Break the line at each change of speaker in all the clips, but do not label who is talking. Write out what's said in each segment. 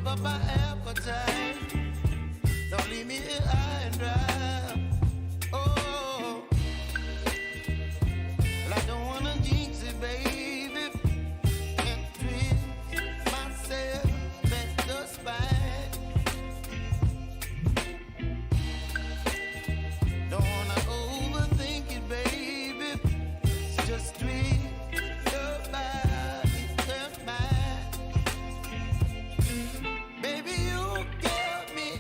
up my appetite. Don't leave me here high and dry. Oh, well, I don't wanna jinx it, baby, and twist myself at the spine. Don't wanna overthink it, baby. Just twist your body and mine. Baby, you get me.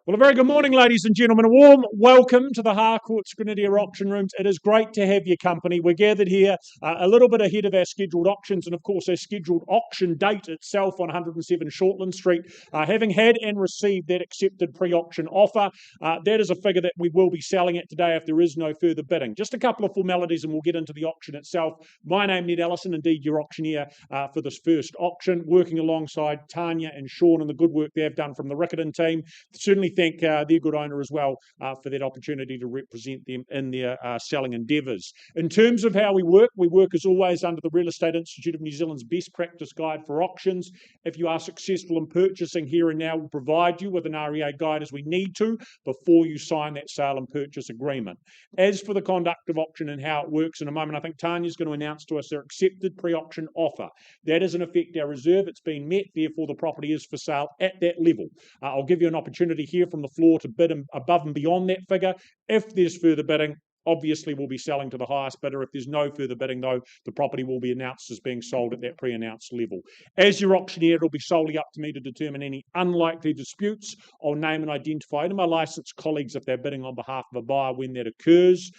Well, a very good morning, ladies and gentlemen. A warm welcome to the Harcourt's Grenadier Auction Rooms. It is great to have your company. We're gathered here a little bit ahead of our scheduled auctions and, of course, our scheduled auction date itself on 107 Shortland Street. Having had and received that accepted pre-auction offer, that is a figure that we will be selling at today if there is no further bidding. Just a couple of formalities and we'll get into the auction itself. My name, Ned Allison, indeed your auctioneer for this first auction, working alongside Tanya and Sean and the good work they've done from the Riccarton team. Certainly thank their good owner as well for that opportunity to represent them in their selling endeavours. In terms of how we work as always under the Real Estate Institute of New Zealand's best practice guide for auctions. If you are successful in purchasing here and now, we'll provide you with an REA guide as we need to before you sign that sale and purchase agreement. As for the conduct of auction and how it works in a moment, I think Tanya's going to announce to us their accepted pre-auction offer. That is in effect our reserve. It's been met, therefore the property is for sale at that level. I'll give you an opportunity here from the floor to bid above and beyond that figure. If there's further bidding, obviously we'll be selling to the highest bidder. If there's no further bidding, though, the property will be announced as being sold at that pre-announced level. As your auctioneer, it'll be solely up to me to determine any unlikely disputes. I'll name and identify any of my licensed colleagues if they're bidding on behalf of a buyer when that occurs.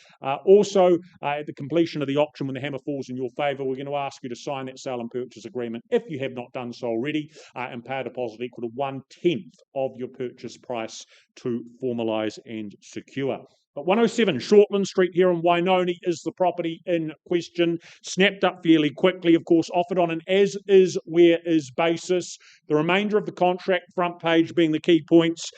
Also, at the completion of the auction, when the hammer falls in your favour, we're going to ask you to sign that sale and purchase agreement if you have not done so already, and pay a deposit equal to 1/10 of your purchase price to formalise and secure. But 107 Shortland Street here in Wainoni is the property in question. Snapped up fairly quickly, of course, offered on an as is, where is basis. The remainder of the contract, front page being the key points,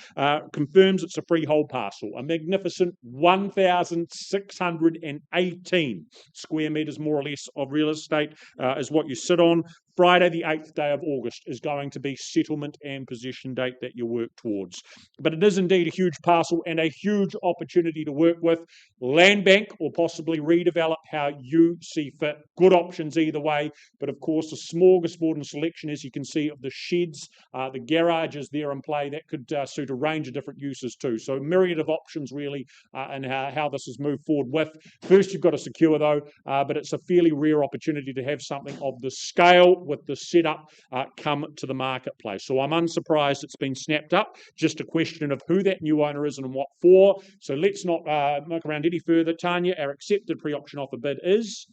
confirms it's a freehold parcel. A magnificent 1,618 square metres, more or less, of real estate is what you sit on. Friday, the 8th day of August, is going to be settlement and possession date that you work towards. But it is indeed a huge parcel and a huge opportunity to work with. Land bank or possibly redevelop how you see fit. Good options either way. But of course, a smorgasbord and selection, as you can see, of the sheds, the garages there in play, that could suit a range of different uses too. So a myriad of options really, and how this is moved forward with. First, you've got to secure though, but it's a fairly rare opportunity to have something of the scale with the setup come to the marketplace. So I'm unsurprised it's been snapped up. Just a question of who that new owner is and what for. So let's not muck around any further. Tanya, our accepted pre-auction offer bid is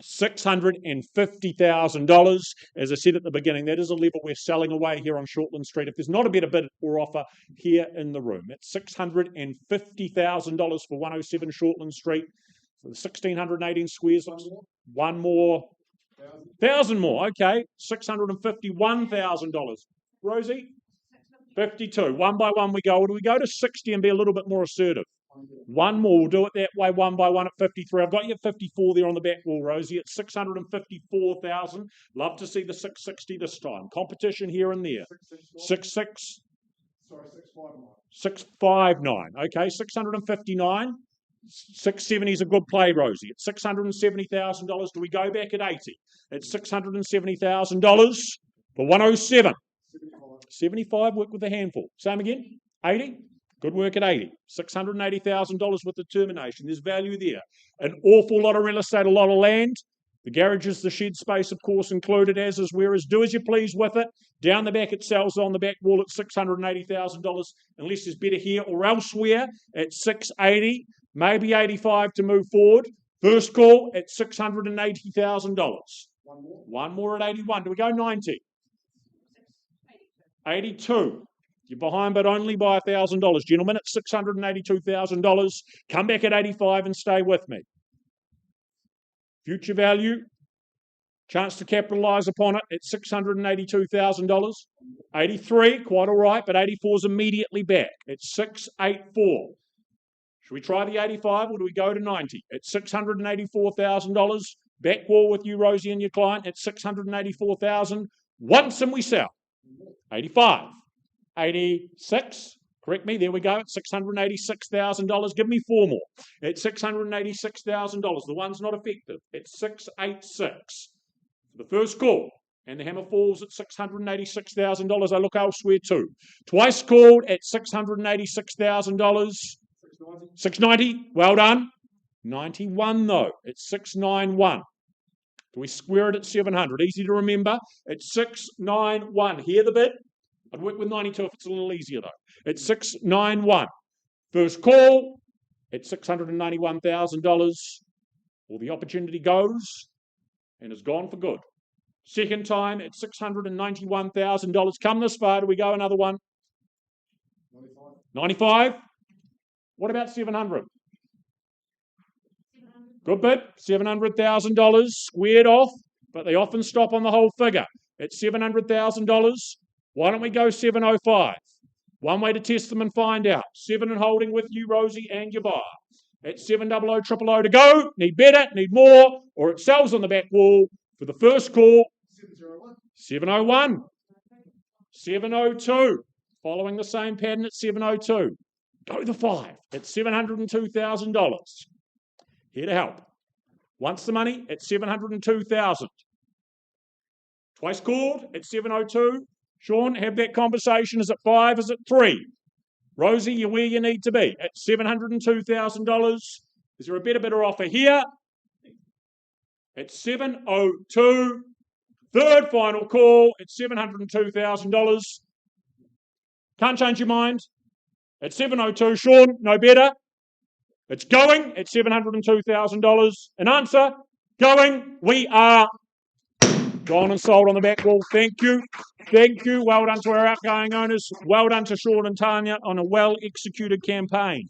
$650,000. As I said at the beginning, that is a level we're selling away here on Shortland Street. If there's not a better bid or offer here in the room, it's $650,000 for 107 Shortland Street. So the 1,618 squares. One more. 1,000 more, okay. $651,000. Rosie? 52. One by one we go. Or do we go to 60 and be a little bit more assertive? One more. We'll do it that way, one by one at 53. I've got you at 54 there on the back wall, Rosie. It's 654,000. Love to see the 660 this time. Competition here and there. 66. Sorry, 659. Okay, 659. 670 is a good play, Rosie. At $670,000. Do we go back at 80? It's $670,000 for 107. 75, work with a handful. Same again? 80? Good work at 80. $680,000 with determination. There's value there. An awful lot of real estate, a lot of land. The garages, the shed space, of course, included, as is, where is. Do as you please with it. Down the back, it sells on the back wall at $680,000, unless there's better here or elsewhere at $680, maybe $85 to move forward. First call at $680,000. One more at 81. Do we go 90? 82. You're behind, but only by $1,000, gentlemen. At $682,000. Come back at 85 and stay with me. Future value, chance to capitalise upon it at $682,000. 83, quite all right, but 84 is immediately back at 684. Should we try the 85 or do we go to 90? At $684,000, Back wall with you, Rosie, and your client at 684,000. Once and we sell. 85. 86. Correct me. There we go. At $686,000. Give me 4 more. At $686,000. The one's not effective. It's 686. The first call. And the hammer falls at $686,000. I look elsewhere too. Twice called at $686,000. 690. Well done. 91 though. It's 691. Do we square it at 700? Easy to remember. It's 691. Hear the bit? I'd work with 92 if it's a little easier though. It's 691. First call at $691,000. Well, the opportunity goes and is gone for good. Second time at $691,000. Come this far. Do we go another one? 95. What about 700? Good bit. $700,000 squared off, but they often stop on the whole figure. At $700,000. Why don't we go 705? One way to test them and find out. 7 and holding with you, Rosie, and your buyer. At 700 000 to go. Need better, need more, or it sells on the back wall for the first call. 701. 702. Following the same pattern at 702. Go the 5 at $702,000. Here to help. Once the money at 702,000. Twice called at 702. Sean, have that conversation. Is it 5? Is it 3? Rosie, you're where you need to be at $702,000. Is there a better offer here? At 702. Third final call at $702,000. Can't change your mind. At 702, Sean, no better. It's going at $702,000. An answer, going. We are gone and sold on the back wall. Thank you. Thank you. Well done to our outgoing owners. Well done to Sean and Tanya on a well-executed campaign.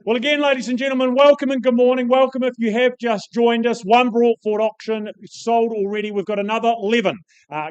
Well, again, ladies and gentlemen, welcome and good morning. Welcome if you have just joined us. One brought forward auction sold already. We've got another 11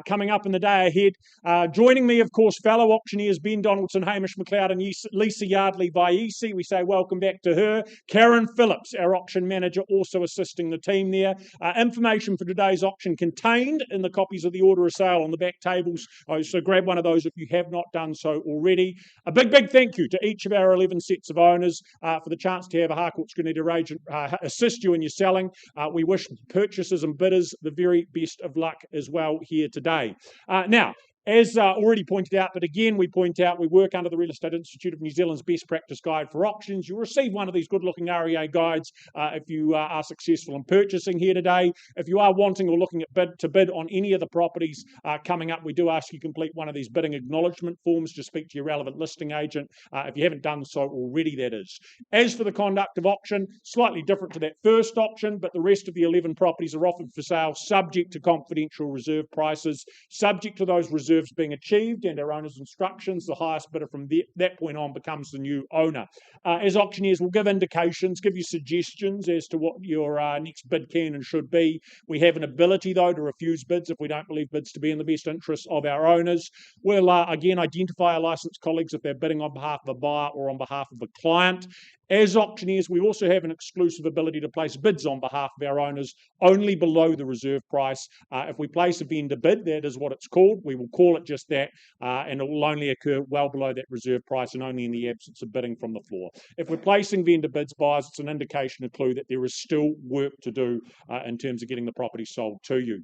coming up in the day ahead. Joining me, of course, fellow auctioneers Ben Donaldson, Hamish McLeod and Lisa Yardley Vaisi. We say welcome back to her. Karen Phillips, our auction manager, also assisting the team there. Information for today's auction contained in the copies of the order of sale on the back tables. So grab one of those if you have not done so already. A big thank you to each of our 11 sets of owners for the chance to have a Harcourt's Grenadier agent assist you in your selling. We wish purchasers and bidders the very best of luck as well here today. Now, as already pointed out, but again we point out, we work under the Real Estate Institute of New Zealand's Best Practice Guide for Auctions. You'll receive one of these good-looking REA guides if you are successful in purchasing here today. If you are wanting or looking at bid on any of the properties coming up, we do ask you complete one of these bidding acknowledgement forms to speak to your relevant listing agent, if you haven't done so already, that is. As for the conduct of auction, slightly different to that first auction, but the rest of the 11 properties are offered for sale subject to confidential reserve prices, subject to those reserves being achieved and our owner's instructions. The highest bidder from that point on becomes the new owner. As auctioneers, we'll give indications, give you suggestions as to what your next bid can and should be. We have an ability, though, to refuse bids if we don't believe bids to be in the best interest of our owners. We'll, again, identify our licensed colleagues if they're bidding on behalf of a buyer or on behalf of a client. As auctioneers, we also have an exclusive ability to place bids on behalf of our owners only below the reserve price. If we place a vendor bid, that is what it's called. We will call it just that, and it will only occur well below that reserve price and only in the absence of bidding from the floor. If we're placing vendor bids, buyers, it's an indication, a clue that there is still work to do in terms of getting the property sold to you.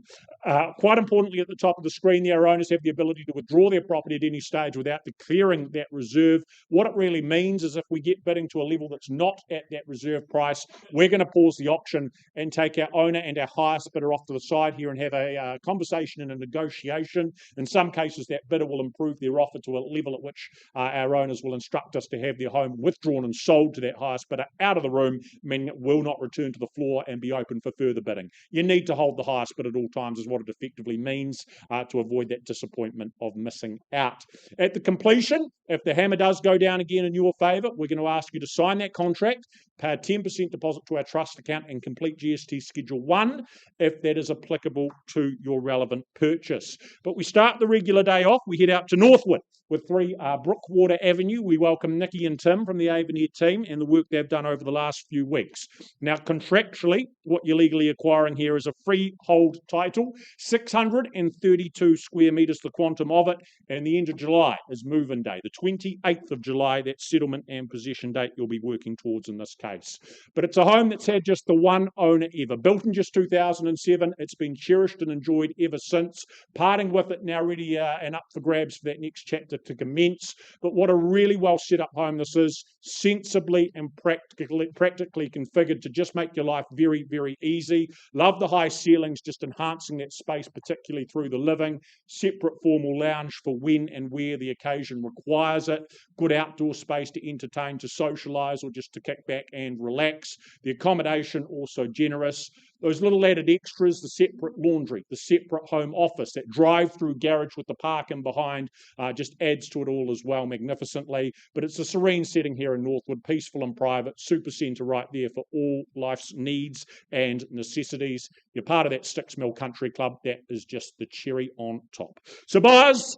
Quite importantly, at the top of the screen, our owners have the ability to withdraw their property at any stage without declaring that reserve. What it really means is if we get bidding to a level that's not at that reserve price, we're going to pause the auction and take our owner and our highest bidder off to the side here and have a conversation and a negotiation. In some cases, that bidder will improve their offer to a level at which our owners will instruct us to have their home withdrawn and sold to that highest bidder out of the room, meaning it will not return to the floor and be open for further bidding. You need to hold the highest bid at all times is what it effectively means to avoid that disappointment of missing out. At the completion, if the hammer does go down again in your favour, we're going to ask you to sign that contract, pay a 10% deposit to our trust account and complete GST Schedule 1 if that is applicable to your relevant purchase. But we start the regular day off, we head out to Northwood with 3 Brookwater Avenue. We welcome Nikki and Tim from the Avenir team and the work they've done over the last few weeks. Now, contractually, what you're legally acquiring here is a freehold title, 632 square metres, the quantum of it, and the end of July is move-in day, the 28th of July, that settlement and possession date you'll be working towards in this case. But it's a home that's had just the one owner ever. Built in just 2007, it's been cherished and enjoyed ever since. Parting with it now ready and up for grabs for that next chapter to commence. But what a really well set up home this is, sensibly and practically configured to just make your life very, very easy. Love the high ceilings, just enhancing that space, particularly through the living. Separate formal lounge for when and where the occasion requires it. Good outdoor space to entertain, to socialise, or just to kick back and relax. The accommodation also generous. Those little added extras, the separate laundry, the separate home office, that drive-through garage with the park in behind just adds to it all as well magnificently. But it's a serene setting here in Northwood, peaceful and private, super centre right there for all life's needs and necessities. You're part of that Sticks Mill Country Club. That is just the cherry on top. So buyers,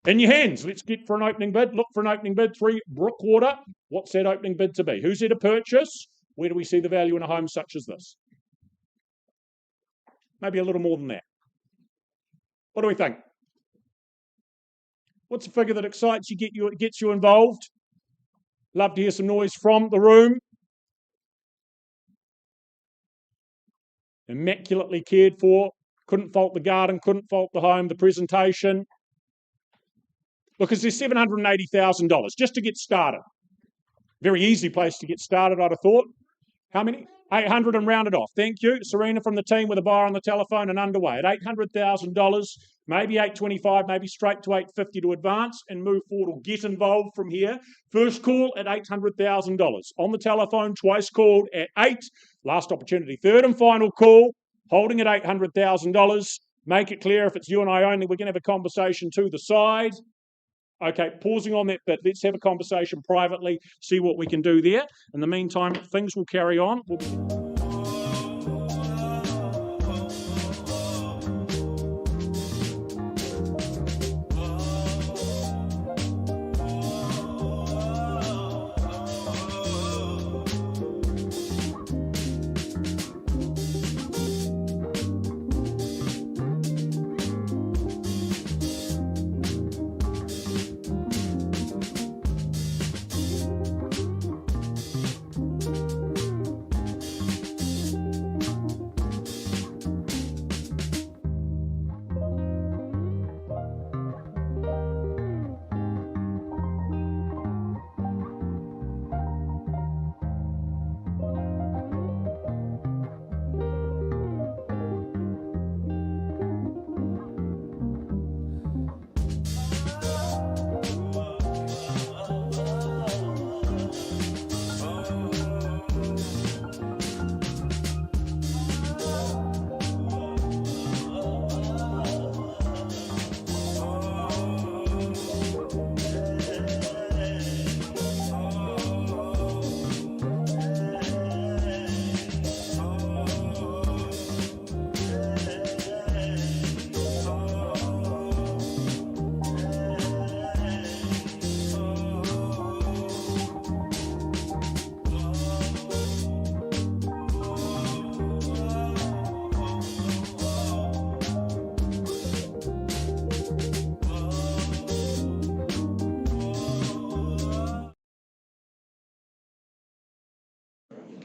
in your hands, let's get for an opening bid. Look for an opening bid. 3 Brookwater. What's that opening bid to be? Who's there to purchase? Where do we see the value in a home such as this? Maybe a little more than that. What do we think? What's a figure that excites you, gets you involved? Love to hear some noise from the room. Immaculately cared for. Couldn't fault the garden, couldn't fault the home, the presentation. Because there's $780,000 just to get started. Very easy place to get started, I'd have thought. How many? 800 and rounded off. Thank you. Serena from the team with a buyer on the telephone and underway. At $800,000, maybe 825, maybe straight to 850 to advance and move forward or get involved from here. First call at $800,000. On the telephone, twice called at 8. Last opportunity. Third and final call, holding at $800,000. Make it clear if it's you and I only, we're going to have a conversation to the side. Okay, pausing on that bit. Let's have a conversation privately, see what we can do there. In the meantime, things will carry on.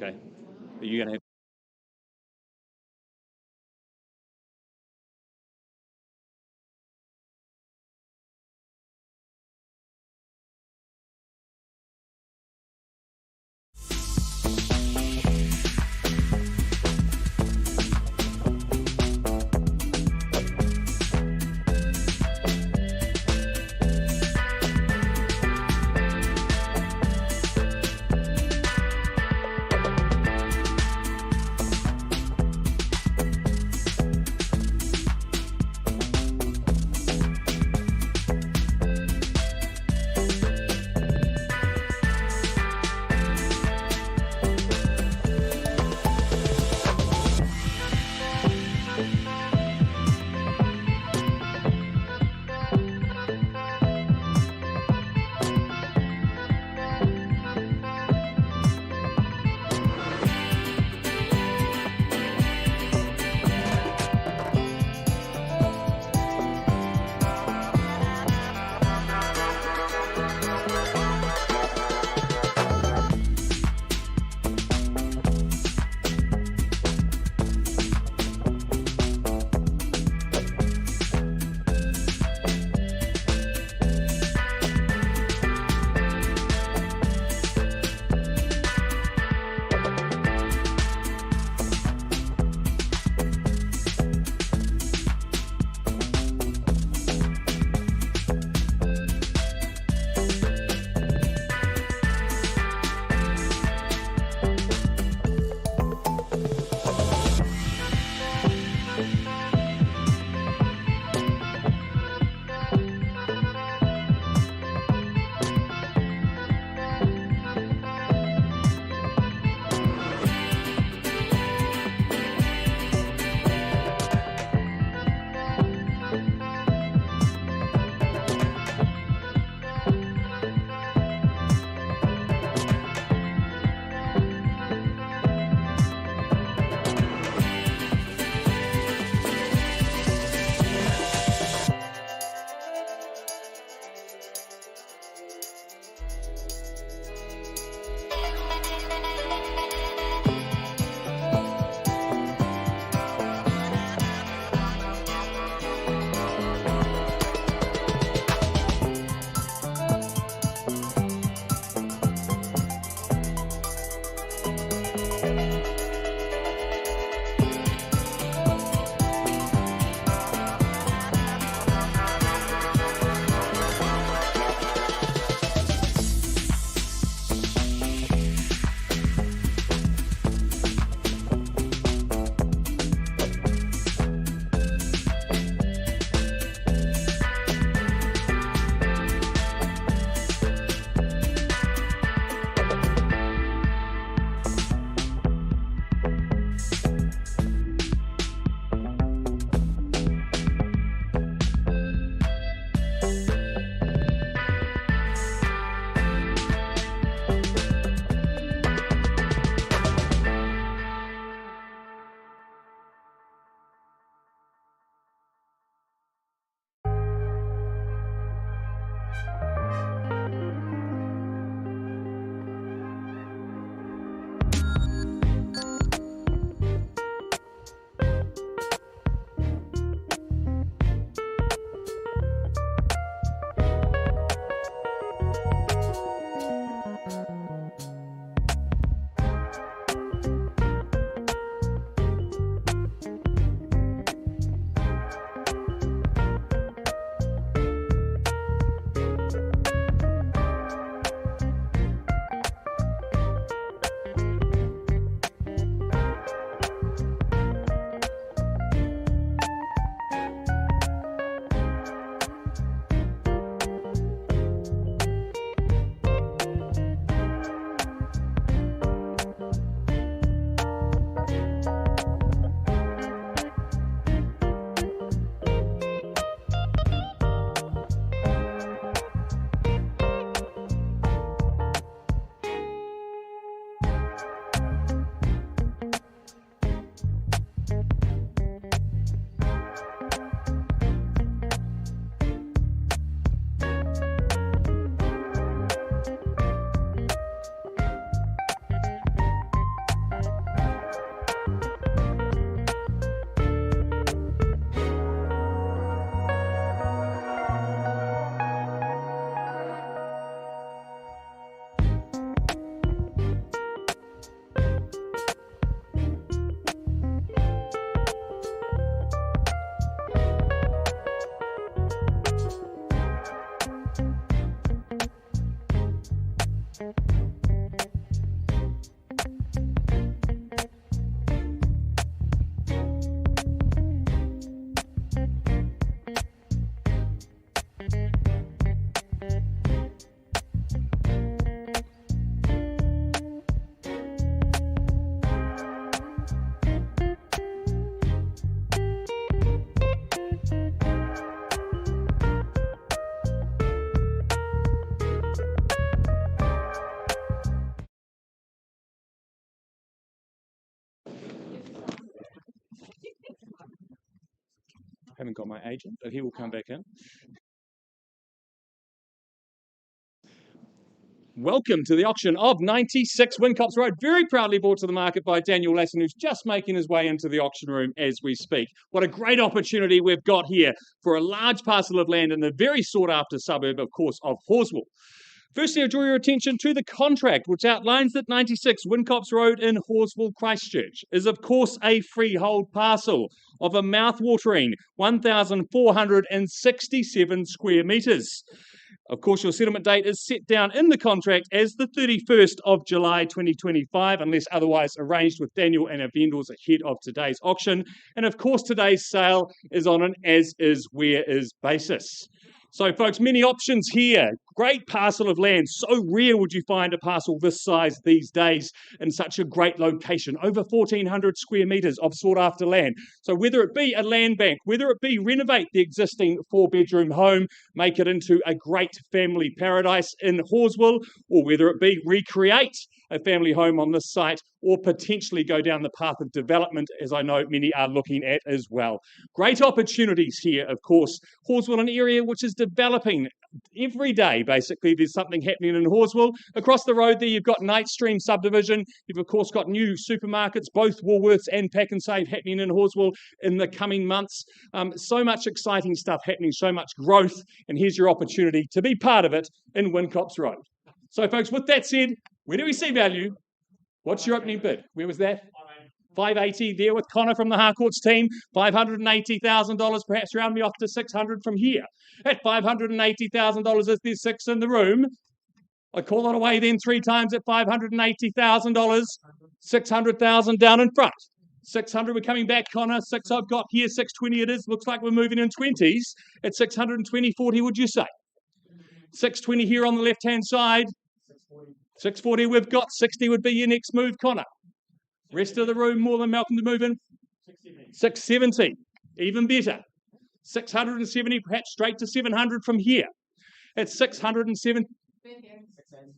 Okay. Are you going to have
haven't got my agent, but he will come back in. Welcome to the auction of 96 Whincops Road, very proudly brought to the market by Daniel Lasson, who's just making his way into the auction room as we speak. What a great opportunity we've got here for a large parcel of land in the very sought-after suburb, of course, of Horswell. Firstly, I draw your attention to the contract, which outlines that 96 Whincops Road in Horswell, Christchurch, is of course a freehold parcel of a mouth-watering 1,467 square metres. Of course, your settlement date is set down in the contract as the 31st of July 2025, unless otherwise arranged with Daniel and our vendors ahead of today's auction. And of course, today's sale is on an as-is, where-is basis. So, folks, many options here. Great parcel of land. So rare would you find a parcel this size these days in such a great location. Over 1,400 square metres of sought-after land. So whether it be a land bank, whether it be renovate the existing 4-bedroom home, make it into a great family paradise in Horswell, or whether it be recreate a family home on this site, or potentially go down the path of development, as I know many are looking at as well. Great opportunities here, of course. Horswell, an area which is developing every day, basically. There's something happening in Horswell. Across the road there, you've got Knightstream subdivision. You've, of course, got new supermarkets, both Woolworths and Pak'nSave, happening in Horswell in the coming months. So much exciting stuff happening, so much growth, and here's your opportunity to be part of it in Whincops Road. So, folks, with that said, where do we see value? What's your opening bid? Where was that? 580 there with Connor from the Harcourts team. $580,000, perhaps round me off to 600 from here. At $580,000, is there 6 in the room? I call it away then 3 times at $580,000. 600,000 down in front. 600, we're coming back, Connor. 6 I've got here, 620 it is. Looks like we're moving in 20s. At 620, 40, would you say? 620 here on the left-hand side. 640 we've got. 60 would be your next move, Connor. Rest of the room more than welcome to move in. 670, even better. 670, perhaps straight to 700 from here. At 607,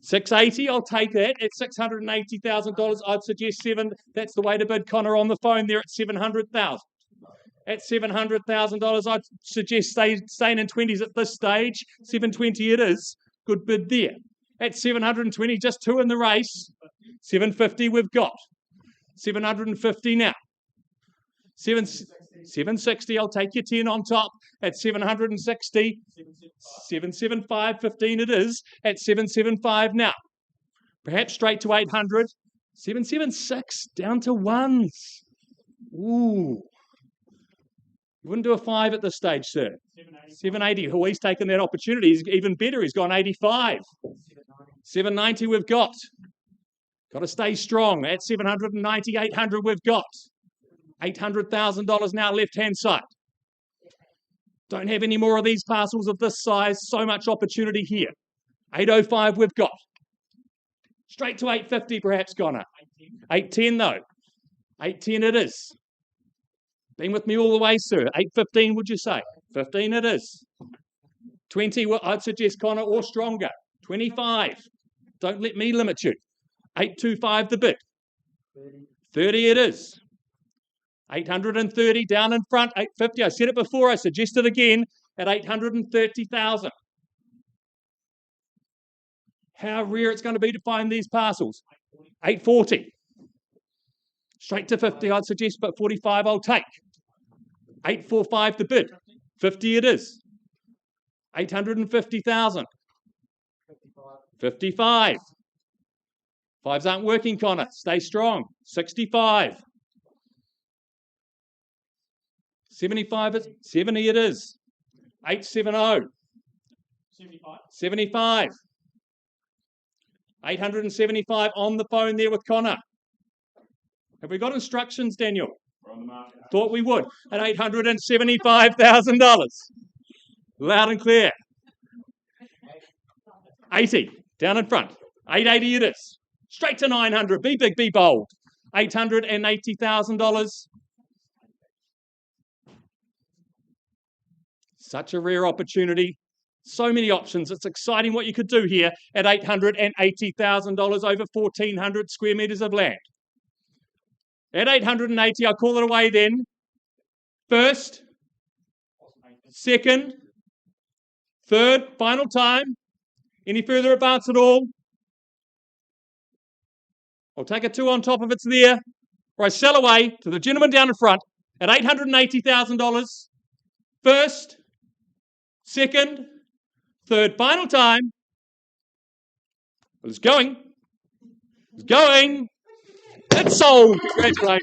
680, I'll take that. At $680,000, I'd suggest 7. That's the way to bid, Connor, on the phone there at 700,000. At $700,000, I'd suggest staying in 20s at this stage. 720 it is. Good bid there. At 720, just 2 in the race. 750 we've got. 750 now. 760, I'll take your 10 on top. At 760. 775, 15 it is. At 775 now. Perhaps straight to 800. 776, down to 1s. Ooh. You wouldn't do a 5 at this stage, sir. 780. He's taken that opportunity. He's even better. He's gone 85. 790 we've got. Got to stay strong. At 790, 800 we've got. $800,000 now left-hand side. Don't have any more of these parcels of this size. So much opportunity here. 805 we've got. Straight to 850 perhaps, Connor. 810 though. 810 it is. Been with me all the way, sir. 815 would you say? 15 it is. 20, well, I'd suggest, Connor, or stronger. 25. Don't let me limit you. 825 the bid. 30 it is. 830 down in front. 850. I said it before. I suggest it again at 830,000. How rare it's going to be to find these parcels. 840. Straight to 50, I'd suggest, but 45 I'll take. 845 the bid. 50 it is. 850,000. 55. 5s aren't working, Connor. Stay strong. 65. 75. 70 it is. 870. 75. 875 on the phone there with Connor. Have we got instructions, Daniel? We're on the market. Thought we would. At $875,000. Loud and clear. 80. Down in front. 880 it is. Straight to 900. Be big, be bold. $880,000. Such a rare opportunity. So many options. It's exciting what you could do here at $880,000 over 1,400 square metres of land. At 880, I'll call it away then. First, second, third, final time. Any further advance at all? I'll take a 2 on top if it's there. Or I sell away to the gentleman down in front at $880,000. First, second, third, final time. Well, it's going. It's going. It's sold. Congratulations.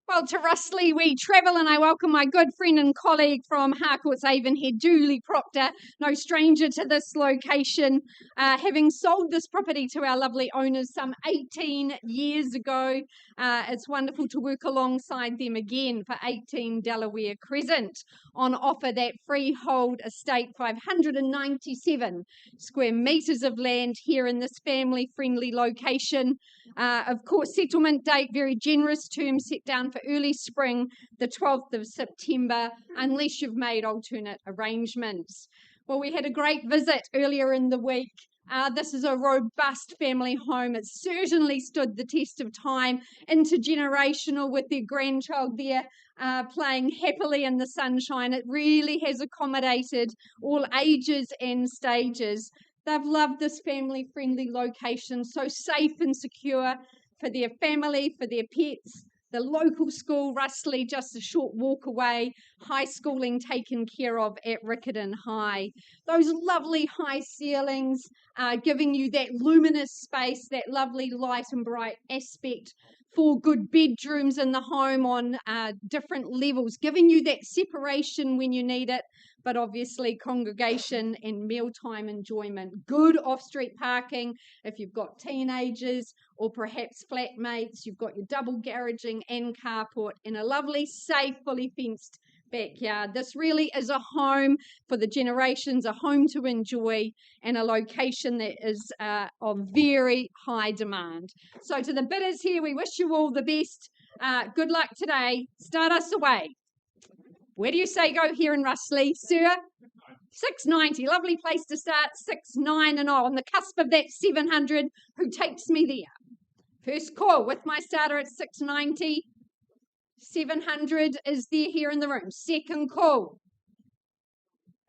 Well, to Russley we travel, and I welcome my good friend and colleague from Harcourts Avonhead, Julie Proctor, no stranger to this location, having sold this property to our lovely owners some 18 years ago. It's wonderful to work alongside them again for 18 Delaware Crescent. On offer, that freehold estate, 597 square metres of land here in this family-friendly location. Of course, settlement date, very generous terms set down for early spring, the 12th of September, unless you've made alternate arrangements. Well, we had a great visit earlier in the week. This is a robust family home. It's certainly stood the test of time, intergenerational with their grandchild there playing happily in the sunshine. It really has accommodated all ages and stages. They've loved this family-friendly location, so safe and secure for their family, for their pets. The local school, Russley, just a short walk away. High schooling taken care of at Riccarton High. Those lovely high ceilings giving you that luminous space, that lovely light and bright aspect. 4 good bedrooms in the home on different levels, giving you that separation when you need it, but obviously congregation and mealtime enjoyment. Good off-street parking if you've got teenagers or perhaps flatmates. You've got your double garaging and carport in a lovely, safe, fully fenced backyard. This really is a home for the generations, a home to enjoy, and a location that is of very high demand. So to the bidders here, we wish you all the best. Good luck today. Start us away. Where do you say go here in Russley, sir? 690, lovely place to start. 69 and on the cusp of that 700. Who takes me there? First call with my starter at 690. 700 is there here in the room. Second call.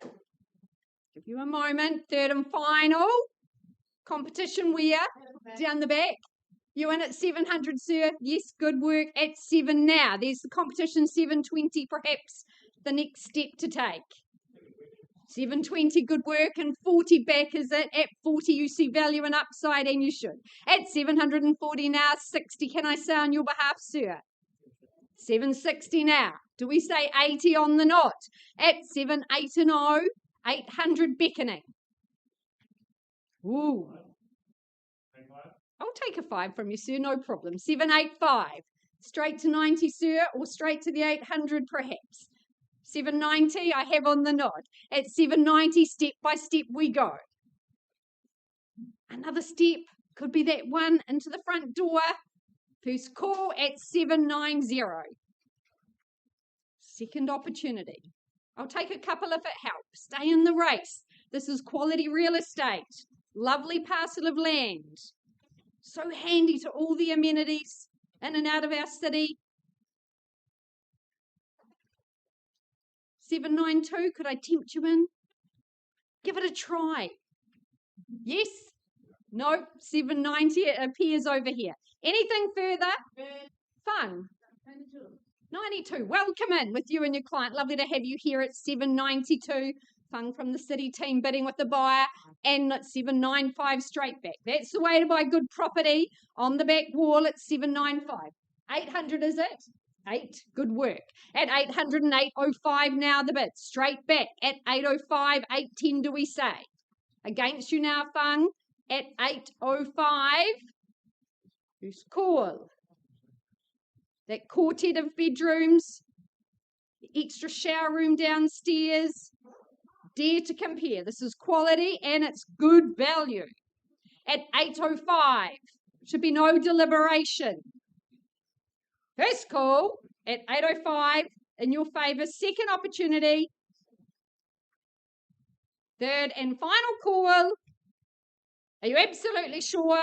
Give you a moment. Third and final. Competition where? Down the back. You in at 700, sir? Yes, good work. At 7 now. There's the competition, 720 perhaps the next step to take. 720, good work, and 40 back, is it? At 40, you see value and upside, and you should. At 740 now, 60, can I say on your behalf, sir? 760 now. Do we say 80 on the knot? At 780, 800 beckoning. Ooh. I'll take a 5 from you, sir, no problem. 785. Straight to 90, sir, or straight to the 800, perhaps. 790, I have on the nod. At 790, step by step we go. Another step, could be that one into the front door. First call at 790. Second opportunity. I'll take a couple if it helps. Stay in the race. This is quality real estate. Lovely parcel of land. So handy to all the amenities in and out of our city. 792, could I tempt you in? Give it a try. Yes? No, 790, it appears over here. Anything further? Fun. 92, welcome in with you and your client. Lovely to have you here at 792. Fung from the city team bidding with the buyer, and at 795 straight back. That's the way to buy good property on the back wall at 795. 800 is it? 8, good work. At 808, 05 now the bid. Straight back at 805, 810 do we say? Against you now, Fung, at 805. Who's call? That quartet of bedrooms, the extra shower room downstairs. Dare to compare. This is quality and it's good value. At 805, should be no deliberation. First call at 805 in your favour. Second opportunity. Third and final call. Are you absolutely sure?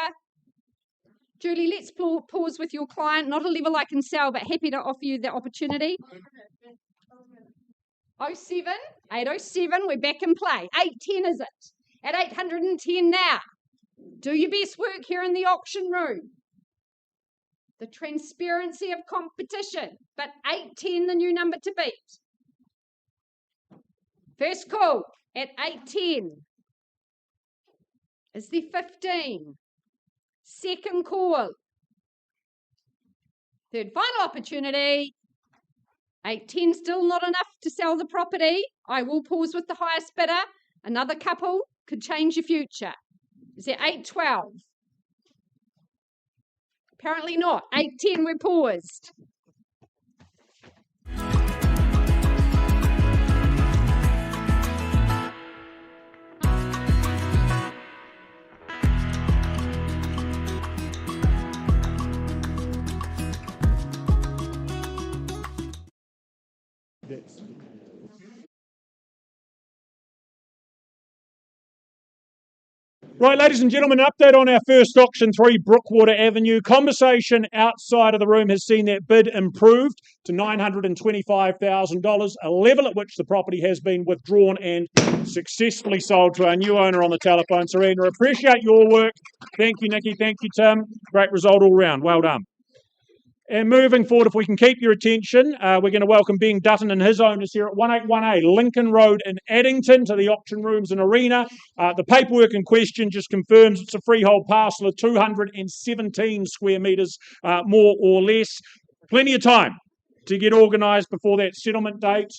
Julie, let's pause with your client. Not a level I can sell, but happy to offer you the opportunity. 07, 807, we're back in play. 810 is it? At 810 now. Do your best work here in the auction room. The transparency of competition, but 810 the new number to beat. First call at 810. Is there 15? Second call. Third final opportunity. 810 still not enough to sell the property. I will pause with the highest bidder. Another couple could change your future. Is there 812? Apparently not. 810, we're paused.
Right, ladies and gentlemen, update on our first auction, 3 Brookwater Avenue. Conversation outside of the room has seen that bid improved to $925,000, a level at which the property has been withdrawn and successfully sold to our new owner on the telephone. Serena, appreciate your work. Thank you, Nikki. Thank you, Tim. Great result all round. Well done. And moving forward, if we can keep your attention, we're going to welcome Ben Dutton and his owners here at 181A Lincoln Road in Addington to the auction rooms and arena. The paperwork in question just confirms it's a freehold parcel of 217 square metres, more or less. Plenty of time to get organised before that settlement date.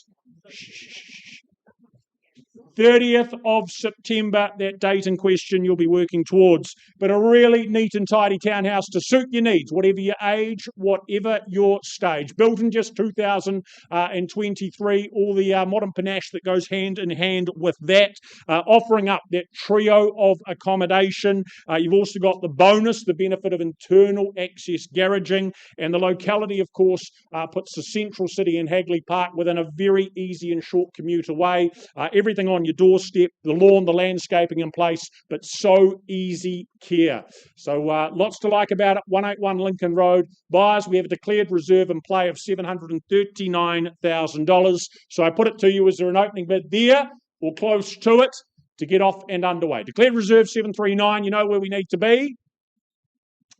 30th of September, that date in question you'll be working towards. But a really neat and tidy townhouse to suit your needs, whatever your age, whatever your stage. Built in just 2023, all the modern panache that goes hand in hand with that, offering up that trio of accommodation. You've also got the bonus, the benefit of internal access garaging, and the locality, of course, puts the central city in Hagley Park within a very easy and short commute away. Everything on your doorstep, the lawn, the landscaping in place, but so easy care. So lots to like about it. 181 Lincoln Road. Buyers, we have a declared reserve in play of $739,000. So I put it to you, is there an opening bid there or close to it to get off and underway? Declared reserve 739, you know where we need to be.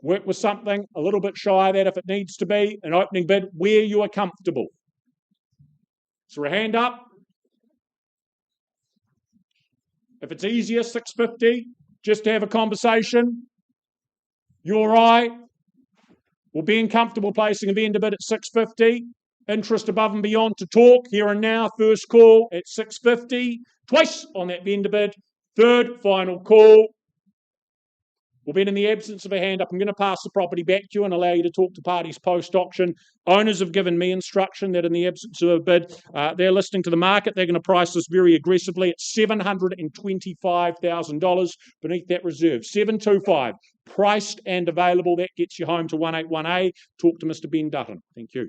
Work with something a little bit shy of that if it needs to be. An opening bid where you are comfortable. So a hand up. If it's easier, 650, just to have a conversation. You all right? We'll be in comfortable placing a vendor bid at 650. Interest above and beyond to talk here and now. First call at 650. Twice on that vendor bid. Third final call. Well, then, in the absence of a hand up, I'm going to pass the property back to you and allow you to talk to parties post-auction. Owners have given me instruction that in the absence of a bid, they're listening to the market. They're going to price this very aggressively at $725,000 beneath that reserve. 725, priced and available. That gets you home to 181A. Talk to Mr. Ben Dutton. Thank you.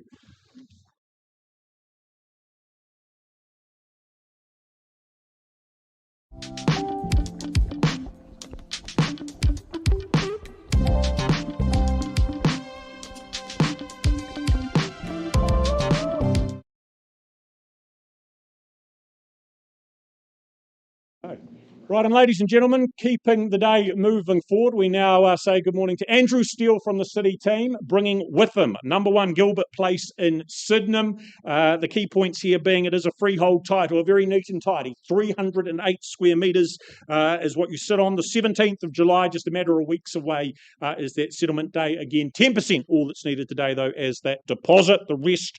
Right, and ladies and gentlemen, keeping the day moving forward, we now say good morning to Andrew Steele from the City team, bringing with them number 1 Gilbert Place in Sydenham. The key points here being it is a freehold title, a very neat and tidy, 308 square metres is what you sit on. The 17th of July, just a matter of weeks away, is that settlement day. Again, 10% all that's needed today, though, as that deposit. The rest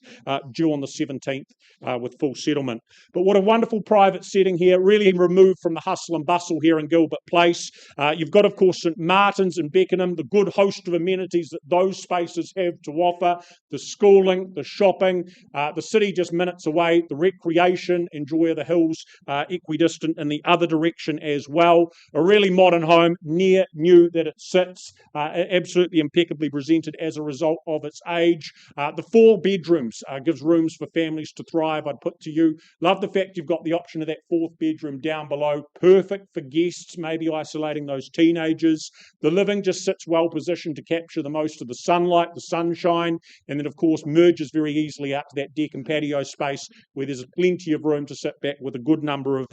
due on the 17th with full settlement. But what a wonderful private setting here, really removed from the hustle and bustle here in Gilbert Place. You've got, of course, St Martin's and Beckenham, the good host of amenities that those spaces have to offer, the schooling, the shopping, the city just minutes away, the recreation, enjoy of the hills, equidistant in the other direction as well. A really modern home, near new that it sits, absolutely impeccably presented as a result of its age. The 4 bedrooms gives rooms for families to thrive, I'd put to you. Love the fact you've got the option of that 4th bedroom down below. Perfect for guests, maybe isolating those teenagers. The living just sits well positioned to capture the most of the sunlight, the sunshine, and then of course merges very easily out to that deck and patio space where there's plenty of room to sit back with a good number of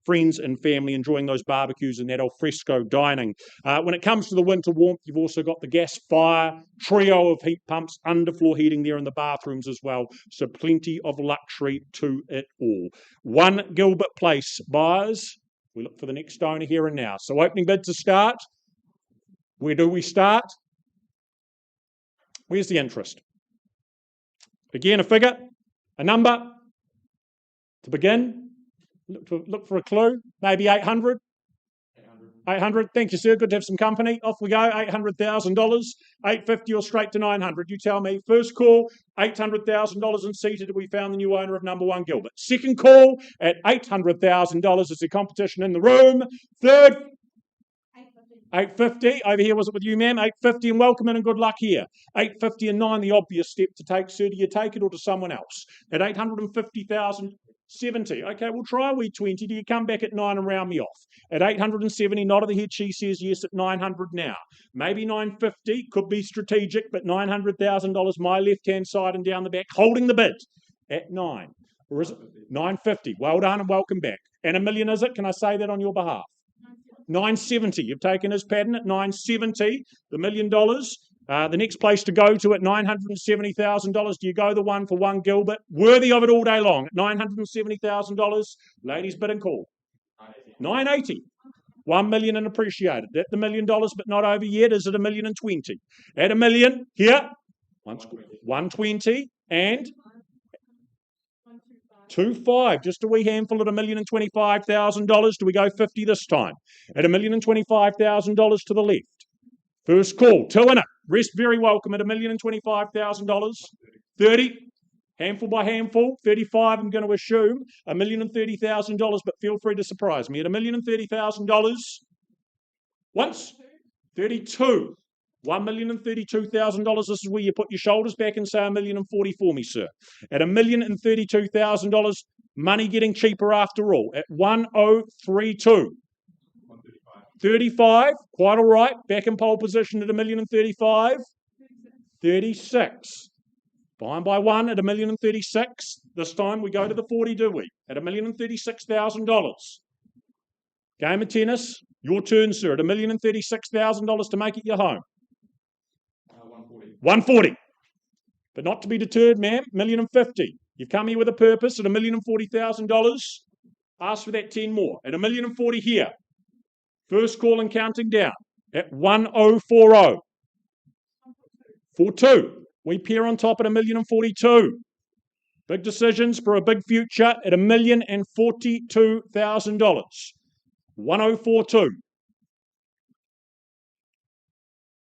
friends and family enjoying those barbecues and that al fresco dining. When it comes to the winter warmth, you've also got the gas fire, trio of heat pumps, underfloor heating there in the bathrooms as well, so plenty of luxury to it all. 1 Gilbert Place buyers. We look for the next owner here and now. So opening bid to start. Where do we start? Where's the interest? Again, a figure, a number to begin. Look for a clue. Maybe 800. 800. Thank you, sir. Good to have some company. Off we go. $800,000. 850 or straight to 900. You tell me. First call, $800,000 and seated. We found the new owner of number 1 Gilbert. Second call at $800,000 is the competition in the room. Third, 850. Over here, was it with you, ma'am? 850 and welcome in and good luck here. 850 and 9, the obvious step to take, sir. Do you take it or to someone else? At 850,000. 70. Okay, we'll try a wee 20. Do you come back at 9 and round me off? At 870, nod of the head, she says yes at 900 now. Maybe 950, could be strategic, but $900,000, my left-hand side and down the back, holding the bid at 9. Or is it 950? Well done and welcome back. And $1 million, is it? Can I say that on your behalf? 970. You've taken his pattern at 970, the $1 million. The next place to go to at $970,000. Do you go the one for 1 Gilbert? Worthy of it all day long. At $970,000. Ladies, bid and call. 980. 1 million and appreciated. At the $1 million, but not over yet. Is it 1,020,000? At $1 million, here. 120 and 25. Just a wee handful at $1,025,000. Do we go 50 this time? At $1,025,000 to the left. First call, 2 in it. Rest very welcome at $1,025,000. 30, handful by handful. 35, I'm going to assume. $1,030,000, but feel free to surprise me. At $1,030,000. Once. 32. $1,032,000. This is where you put your shoulders back and say $1,040,000 for me, sir. At $1,032,000, money getting cheaper after all. At 1,032. 35, quite all right. Back in pole position at $1,035,000. 36. Behind by 1 at $1,036,000. This time we go to the 40, do we? At $1,036,000. Game of tennis. Your turn, sir. At $1,036,000 to make it your home. 140. But not to be deterred, ma'am. $1,050,000. You've come here with a purpose at $1,040,000. Ask for that 10 more. At $1,040,000 here. First call and counting down at 1040. 42. We pair on top at $1,042,000. Big decisions for a big future at $1,042,000. 1042.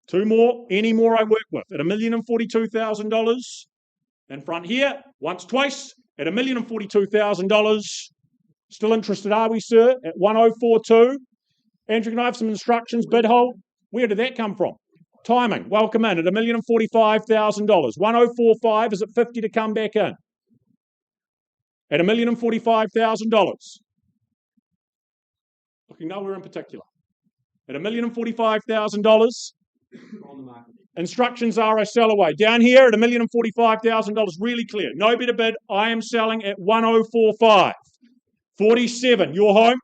Two more, any more I work with at $1,042,000. In front here, once, twice at $1,042,000. Still interested, are we, sir? At 1042. Andrew, can I have some instructions? Bid hold. Where did that come from? Timing. Welcome in at $1,045,000. 1045. Is it 50 to come back in? At $1,045,000. Looking nowhere in particular. At $1,045,000. Instructions are I sell away. Down here at $1,045,000. Really clear. No better bid. I am selling at 1045. 47. Your home?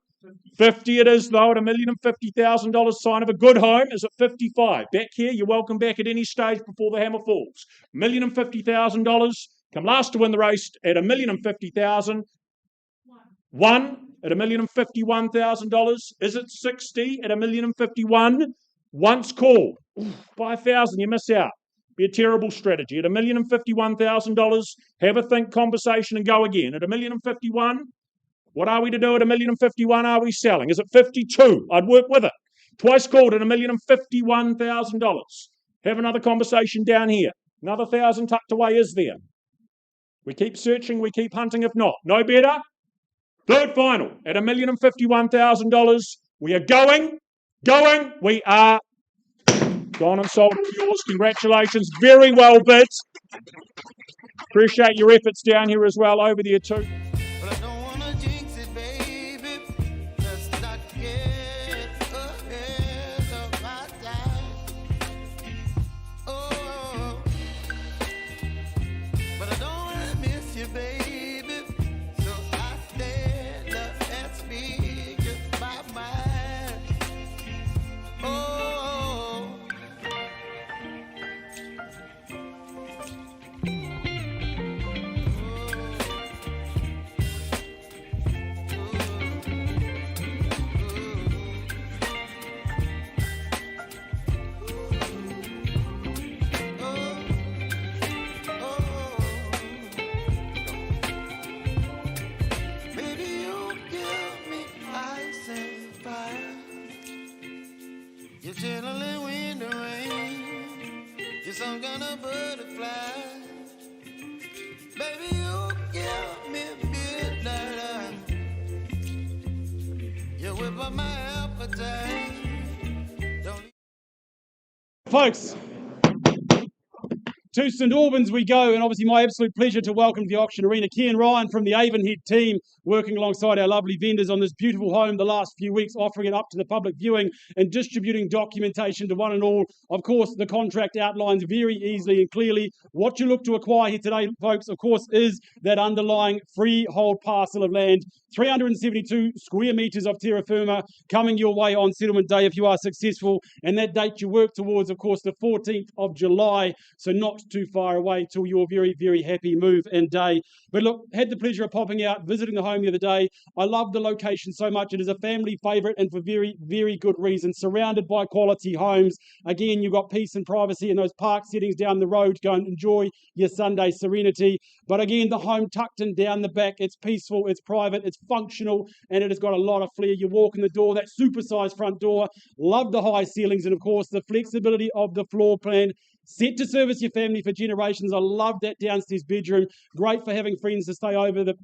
50 it is, though, at $1,050,000. Sign of a good home is at 55. Back here, you're welcome back at any stage before the hammer falls. $1,050,000. Come last to win the race at $1,050,000. One at $1,051,000. Is it 60 at $1,051,000? Once called. By 1,000, you miss out. Be a terrible strategy. At $1,051,000, have a think, conversation, and go again. At $1,051,000, what are we to do at $1,051,000? Are we selling? Is it 52? I'd work with it. Twice called at $1,051,000. Have another conversation down here. Another 1,000 tucked away is there. We keep searching, we keep hunting if not. No better? Third final at $1,051,000. We are going, we are gone and sold it yours. Congratulations. Very well bid. Appreciate your efforts down here as well over there too.
But I don't wanna jinx it, baby. Let's not get ahead of my time. Oh, but I don't wanna miss you, baby. So I stand up and speak my mind. Oh. Baby, you give me ice and fire. You're chilling when the rain. You're some kind of butterfly. Baby, you give me midnight. You whip up my appetite. Don't
Folks, to St Albans we go, and obviously my absolute pleasure to welcome to the auction arena Ken Ryan from the Avonhead team, working alongside our lovely vendors on this beautiful home the last few weeks, offering it up to the public viewing and distributing documentation to one and all. Of course, the contract outlines very easily and clearly what you look to acquire here today, folks, of course, is that underlying freehold parcel of land, 372 square metres of terra firma coming your way on settlement day if you are successful, and that date you work towards, of course, the 14th of July, so not too far away till your very, very happy move and day. But look, had the pleasure of popping out, visiting the home the other day. I love the location so much. It is a family favourite and for very, very good reason. Surrounded by quality homes. Again, you've got peace and privacy in those park settings down the road to go and enjoy your Sunday serenity. But again, the home tucked in down the back. It's peaceful, it's private, it's functional, and it has got a lot of flair. You walk in the door, that supersized front door. Love the high ceilings and, of course, the flexibility of the floor plan. Set to service your family for generations. I love that downstairs bedroom. Great for having friends to stay over, that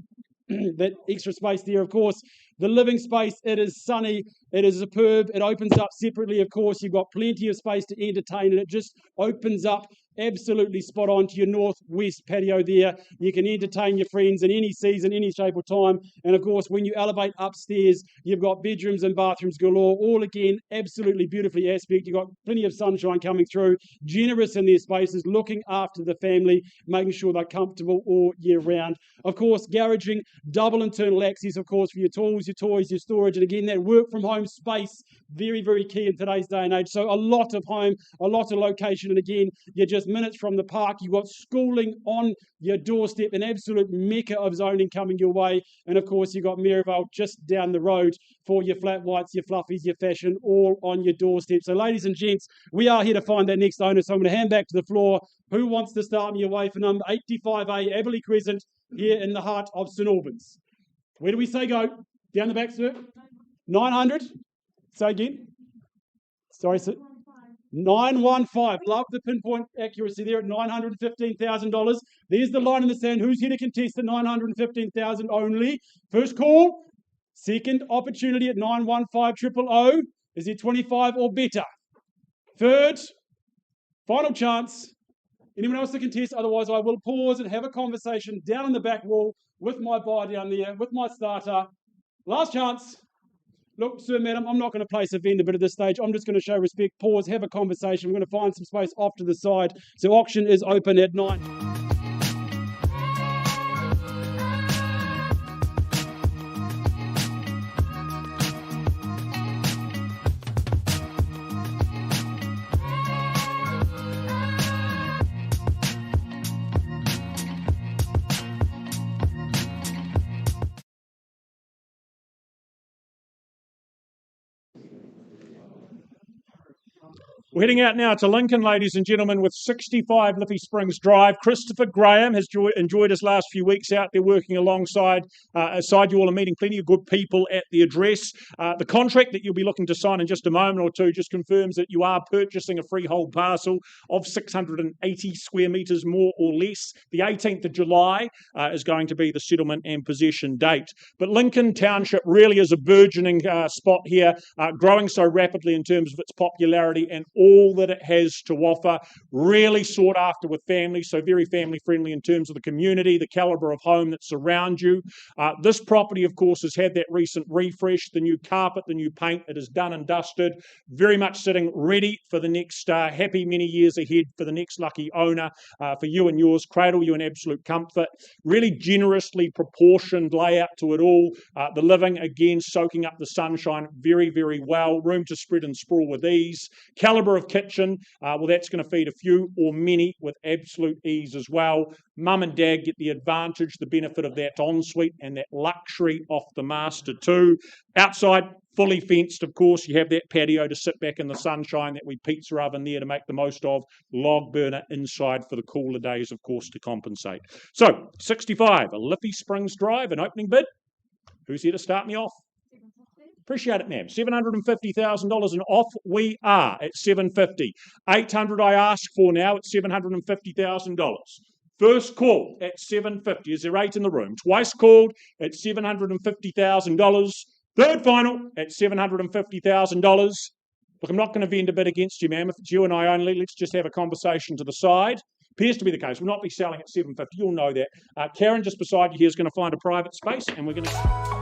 extra space there, of course. The living space, it is sunny, it is superb, it opens up separately, of course. You've got plenty of space to entertain, and it just opens up absolutely spot on to your northwest patio there. You can entertain your friends in any season, any shape or time. And of course, when you elevate upstairs, you've got bedrooms and bathrooms galore, all again, absolutely beautifully aspect. You've got plenty of sunshine coming through, generous in their spaces, looking after the family, making sure they're comfortable all year round. Of course, garaging, double internal access, of course, for your tools, your toys, your storage. And again, that work from home space, very, very key in today's day and age. So a lot of home, a lot of location. And again, you just just minutes from the park. You've got schooling on your doorstep, an absolute mecca of zoning coming your way. And of course, you've got Maryvale just down the road for your flat whites, your fluffies, your fashion, all on your doorstep. So ladies and gents, we are here to find that next owner. So I'm going to hand back to the floor. Who wants to start me away for number 85A, Aberley Crescent, here in the heart of St Albans? Where do we say go? Down the back, sir? 900? Say again. Sorry, sir. 915. Love the pinpoint accuracy there at $915,000. There's the line in the sand. Who's here to contest at $915,000 only? First call. Second opportunity at 915 Is it 25 or better? Third. Final chance. Anyone else to contest? Otherwise, I will pause and have a conversation down in the back wall with my buyer down there, with my starter. Last chance. Look, sir, madam, I'm not going to place a vendor bid at this stage. I'm just going to show respect, pause, have a conversation. We're going to find some space off to the side. So auction is open at 9.
We're heading out now to Lincoln, ladies and gentlemen, with 65 Liffey Springs Drive. Christopher Graham has enjoyed his last few weeks out there working alongside you all and meeting plenty of good people at the address. The contract that you'll be looking to sign in just a moment or two just confirms that you are purchasing a freehold parcel of 680 square metres, more or less. The 18th of July is going to be the settlement and possession date. But Lincoln Township really is a burgeoning spot here, growing so rapidly in terms of its popularity and all that it has to offer, really sought after with families, so very family friendly in terms of the community, the calibre of home that's around you. This property, of course, has had that recent refresh, the new carpet, the new paint. It is done and dusted, very much sitting ready for the next happy many years ahead for the next lucky owner, for you and yours, cradle you in absolute comfort. Really generously proportioned layout to it all. The living, again, soaking up the sunshine very, very well. Room to spread and sprawl with ease. Calibre of kitchen, well, that's going to feed a few or many with absolute ease as well. Mum and dad get the advantage, the benefit of that ensuite and that luxury off the master too. Outside, fully fenced, of course. You have that patio to sit back in the sunshine, that wee pizza oven there to make the most of. Log burner inside for the cooler days, of course, to compensate. So, 65, a Liffey Springs Drive, an opening bid. Who's here to start me off? Appreciate it, ma'am. $750,000 and off we are at $750,000. $800,000 I ask for now at $750,000. First call at $750,000. Is there 8 in the room? Twice called at $750,000. Third final at $750,000. Look, I'm not going to vend a bid against you, ma'am. If it's you and I only, let's just have a conversation to the side. Appears to be the case. We'll not be selling at $750,000. You'll know that. Karen, just beside you here, is going to find a private space, and we're going to...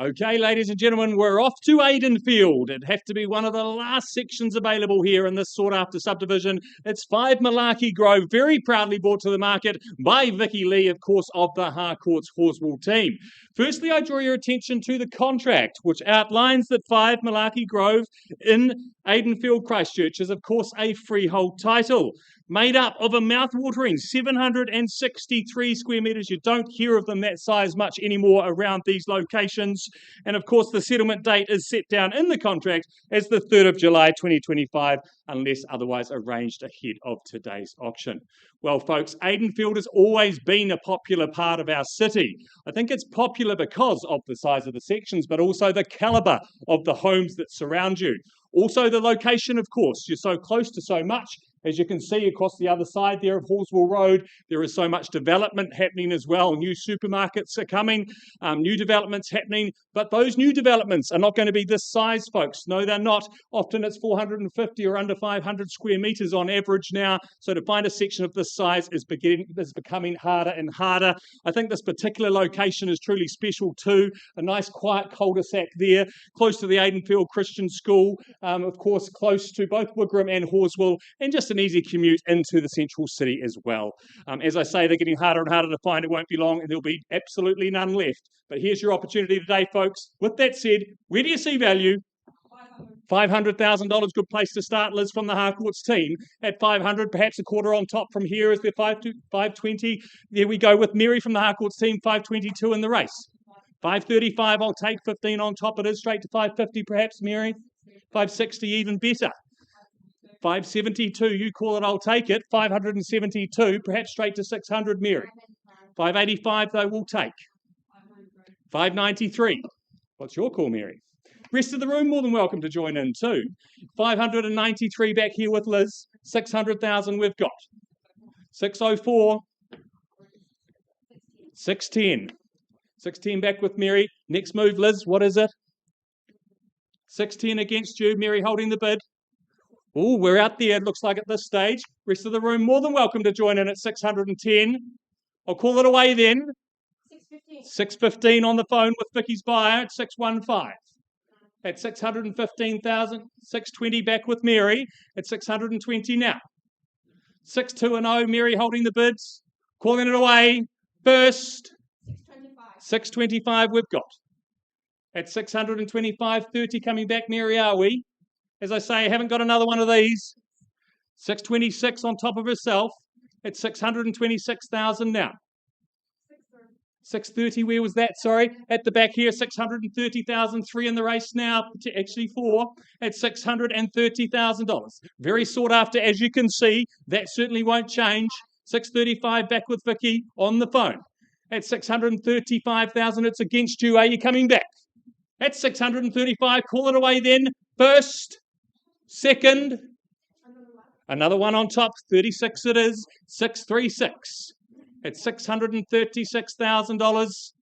Okay, ladies and gentlemen, we're off to Aidenfield. It'd have to be one of the last sections available here in this sought-after subdivision. It's 5 Malarkey Grove, very proudly brought to the market by Vicky Lee, of course, of the Harcourts Horswool team. Firstly, I draw your attention to the contract, which outlines that 5 Malarkey Grove in Aidenfield, Christchurch is, of course, a freehold title.
made up of a mouth-watering 763 square metres. You don't hear of them that size much anymore around these locations. And of course, the settlement date is set down in the contract as the 3rd of July 2025, unless otherwise arranged ahead of today's auction. Well, folks, Aidenfield has always been a popular part of our city. I think it's popular because of the size of the sections, but also the calibre of the homes that surround you. Also the location, of course. You're so close to so much. As you can see across the other side there of Hallswell Road, there is so much development happening as well. New supermarkets are coming, new developments happening, but those new developments are not going to be this size, folks. No, they're not. Often it's 450 or under 500 square metres on average now. So to find a section of this size is becoming harder and harder. I think this particular location is truly special too. A nice quiet cul-de-sac there, close to the Aidenfield Christian School, of course, close to both Wigram and Horswell, and just an easy commute into the central city as well. As I say, they're getting harder and harder to find. It won't be long and there'll be absolutely none left. But here's your opportunity today, folks. With that said, where do you see value? $500,000, good place to start, Liz, from the Harcourts team. At 500, perhaps a quarter on top from here is the 520. There we go with Mary from the Harcourts team, 522 in the race. 535, I'll take 15 on top. It is straight to 550, perhaps, Mary. 560, even better. 572, you call it, I'll take it. 572, perhaps straight to 600, Mary. 585, though, we'll take. 593. What's your call, Mary? Rest of the room more than welcome to join in too. 593 back here with Liz. 600,000 we've got. 604. 610. 610 back with Mary. Next move, Liz, what is it? 610 against you. Mary holding the bid. Oh, we're out there, it looks like, at this stage. Rest of the room more than welcome to join in at 610. I'll call it away then.
615.
615 on the phone with Vicky's buyer at 615. At 615,000. 620 back with Mary at 620 now. 620, Mary holding the bids. Calling it away. First.
625.
625 we've got. At 625, 30 coming back, Mary, are we? As I say, I haven't got another one of these. 626 on top of herself at 626,000 now. 630, where was that? Sorry, at the back here, 630,000, 3 in the race now, actually 4 at $630,000. Very sought after, as you can see. That certainly won't change. 635 back with Vicky on the phone. At 635,000, it's against you. Are you coming back? At 635, call it away then. First. Second, another one on top, 36 it is, 636 at $636,000.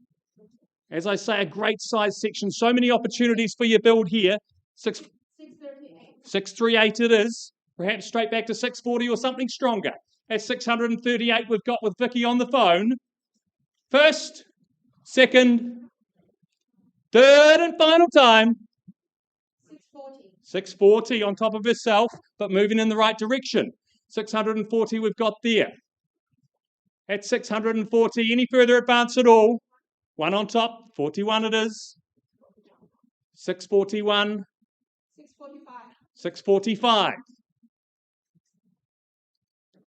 As I say, a great size section, so many opportunities for your build here. 638 it is, perhaps straight back to 640 or something stronger. At 638 we've got with Vicky on the phone. First, second, third and final time. 640 on top of herself, but moving in the right direction. 640 we've got there. At 640, any further advance at all? One on top, 41 it is. 641. 645.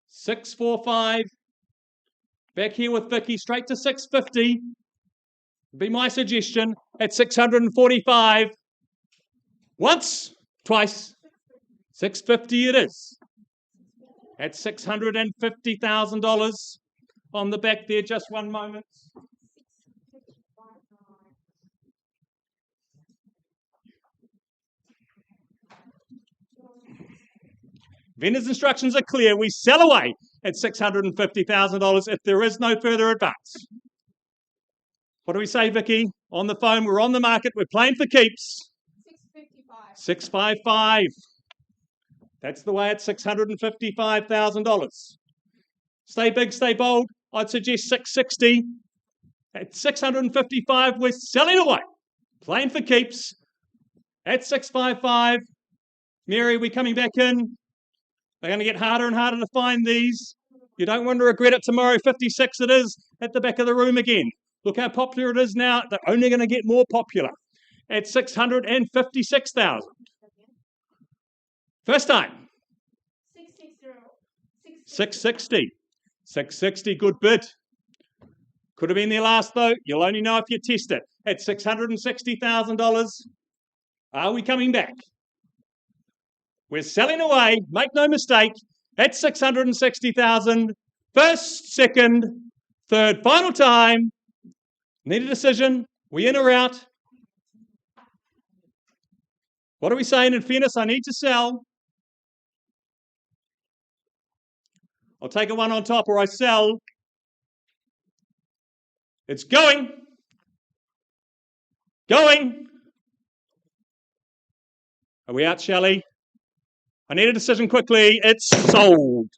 645. Back here with Vicky, straight to 650. Be my suggestion. At 645. Once. Twice. 650 it is. At $650,000 on the back there. Just one moment. Vendor's instructions are clear. We sell away at $650,000 if there is no further advance. What do we say, Vicky? On the phone, we're on the market. We're playing for keeps. 655. That's the way at $655,000. Stay big, stay bold. I'd suggest 660. At 655, we're selling away. Playing for keeps. At 655. Mary, we're coming back in. They're going to get harder and harder to find these. You don't want to regret it tomorrow. 56 it is at the back of the room again. Look how popular it is now. They're only going to get more popular. At 656,000. First time. 660. 660, good bid. Could have been their last though. You'll only know if you test it. At $660,000, are we coming back? We're selling away, make no mistake, at $660,000. First, second, third, final time. Need a decision. We in or out? What are we saying in fairness? I need to sell. I'll take a one on top or I sell. It's going. Going. Are we out, Shelley? I need a decision quickly. It's sold.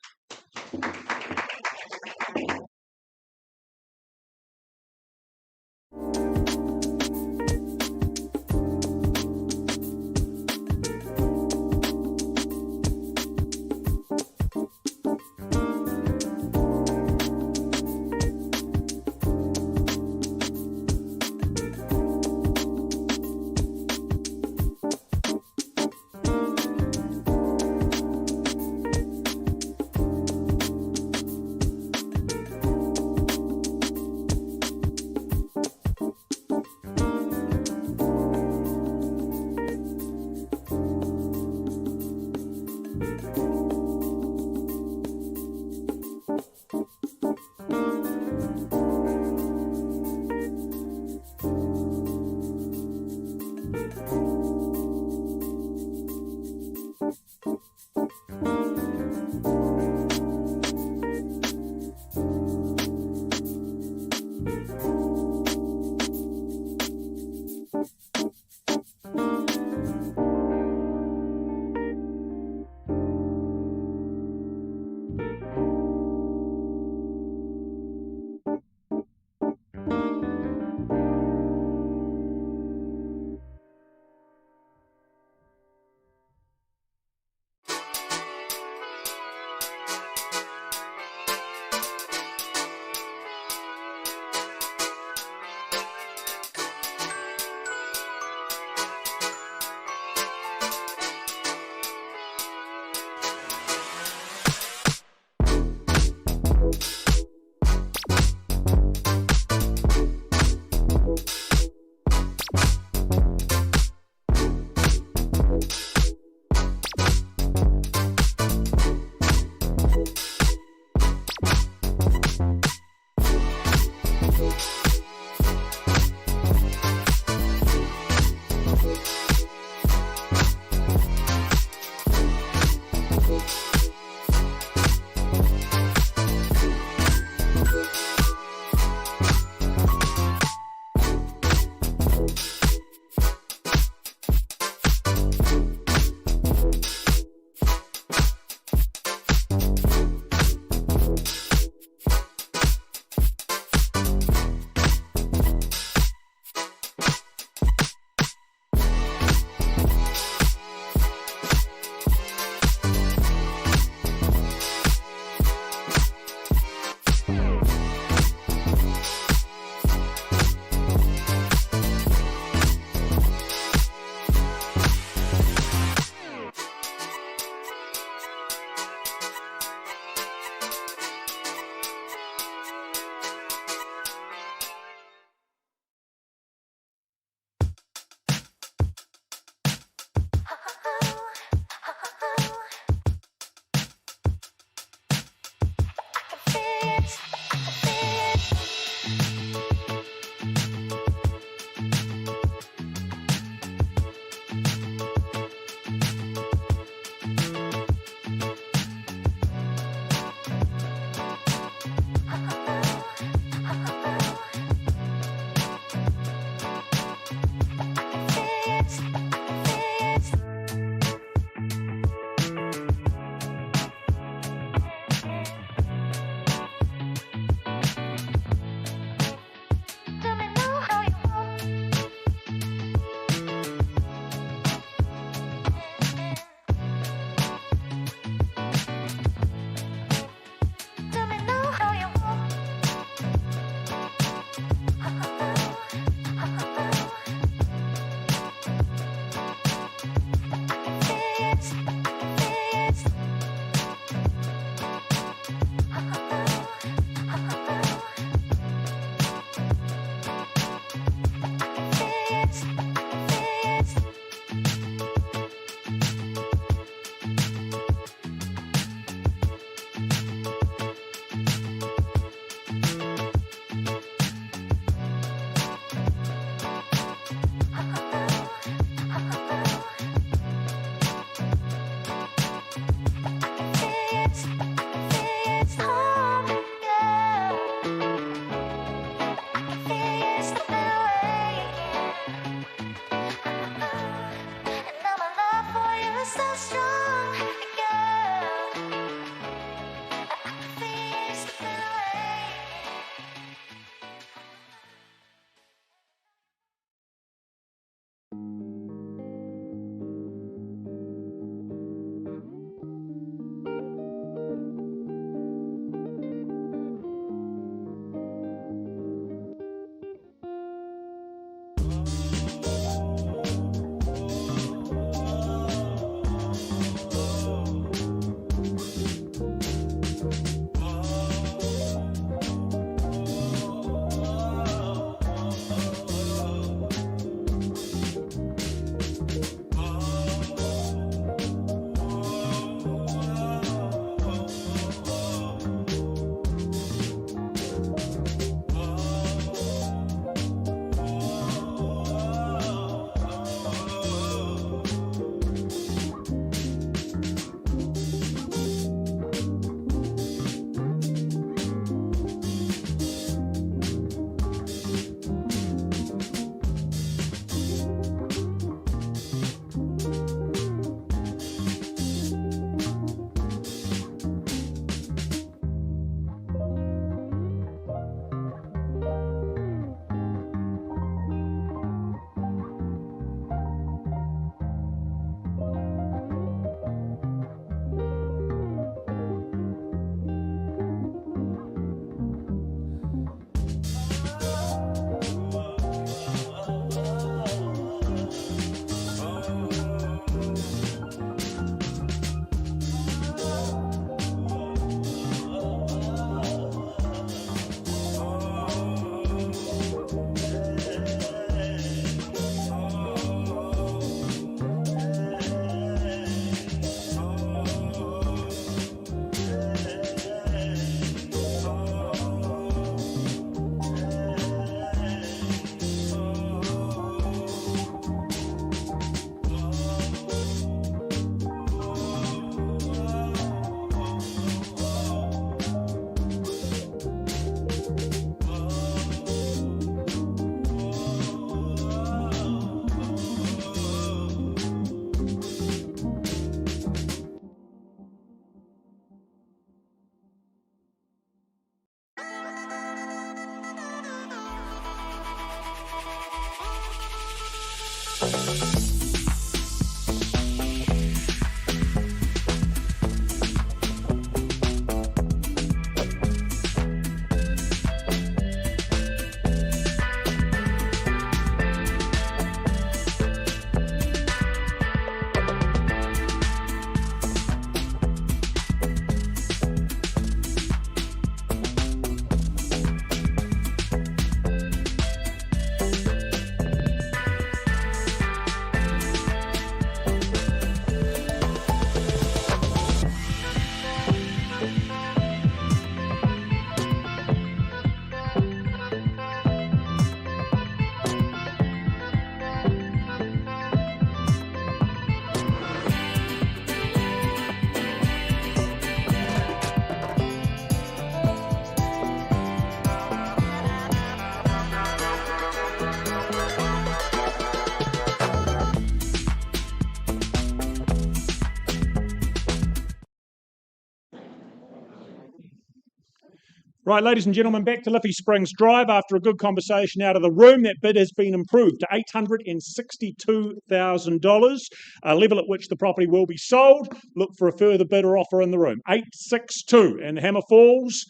Right, ladies and gentlemen, back to Liffey Springs Drive after a good conversation out of the room. That bid has been improved to $862,000, a level at which the property will be sold. Look for a further bid or offer in the room. 862, and Hammer Falls,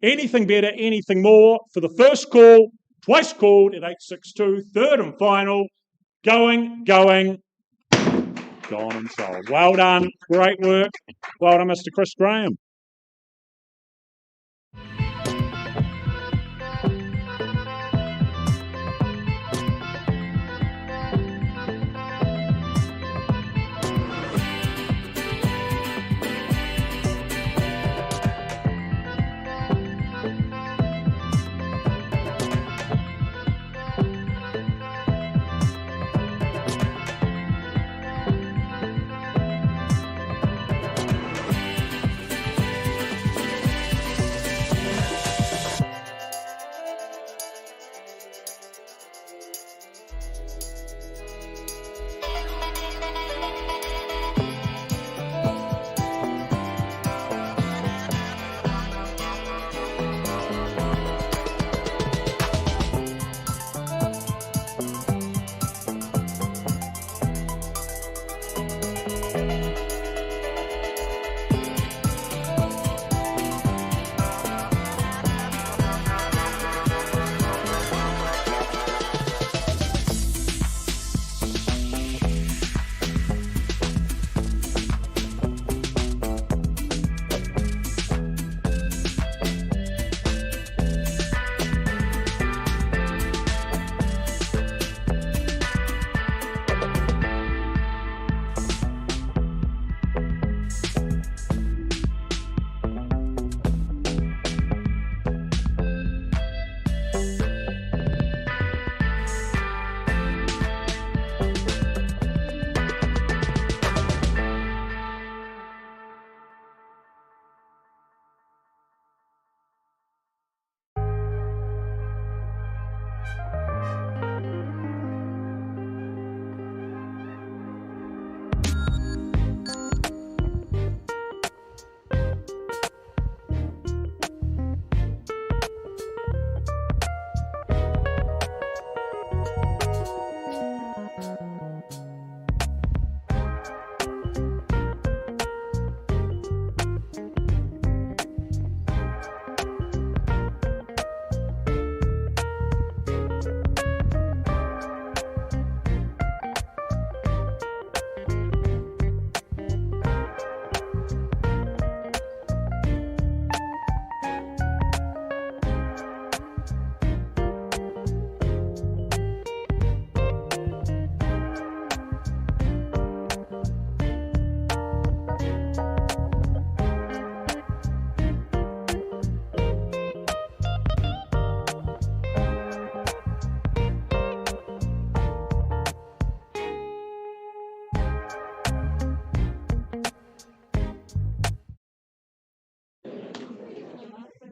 anything better, anything more. For the first call, twice called at 862, third and final, gone and sold. Well done, great work. Well done, Mr. Chris Graham.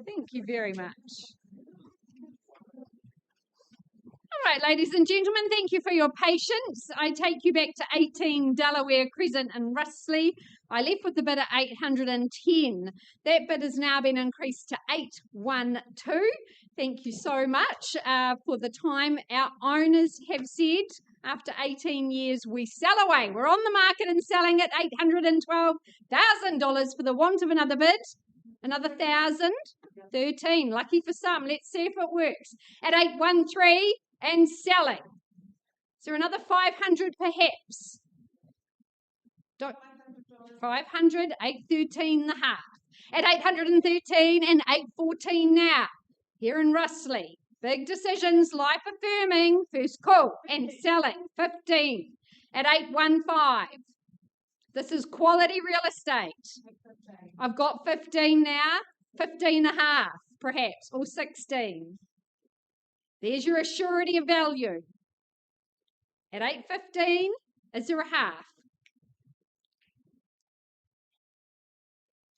Thank you very much. All right, ladies and gentlemen, thank you for your patience. I take you back to 18 Delaware Crescent in Russley. I left with the bid at 810. That bid has now been increased to 812. Thank you so much for the time. Our owners have said After 18 years, we sell away. We're on the market and selling at $812,000 for the want of another bid. Another 1,000, 13. Lucky for some. Let's see if it works. At 813 and selling. Is there another 500 perhaps? 500, 813 and a half. At 813 and 814 now. Here in Russley. Big decisions, life affirming. First call and selling. 15. At 815. This is quality real estate. I've got 15 now. 15 and a half perhaps, or 16. There's your assurity of value. At 815, is there a half?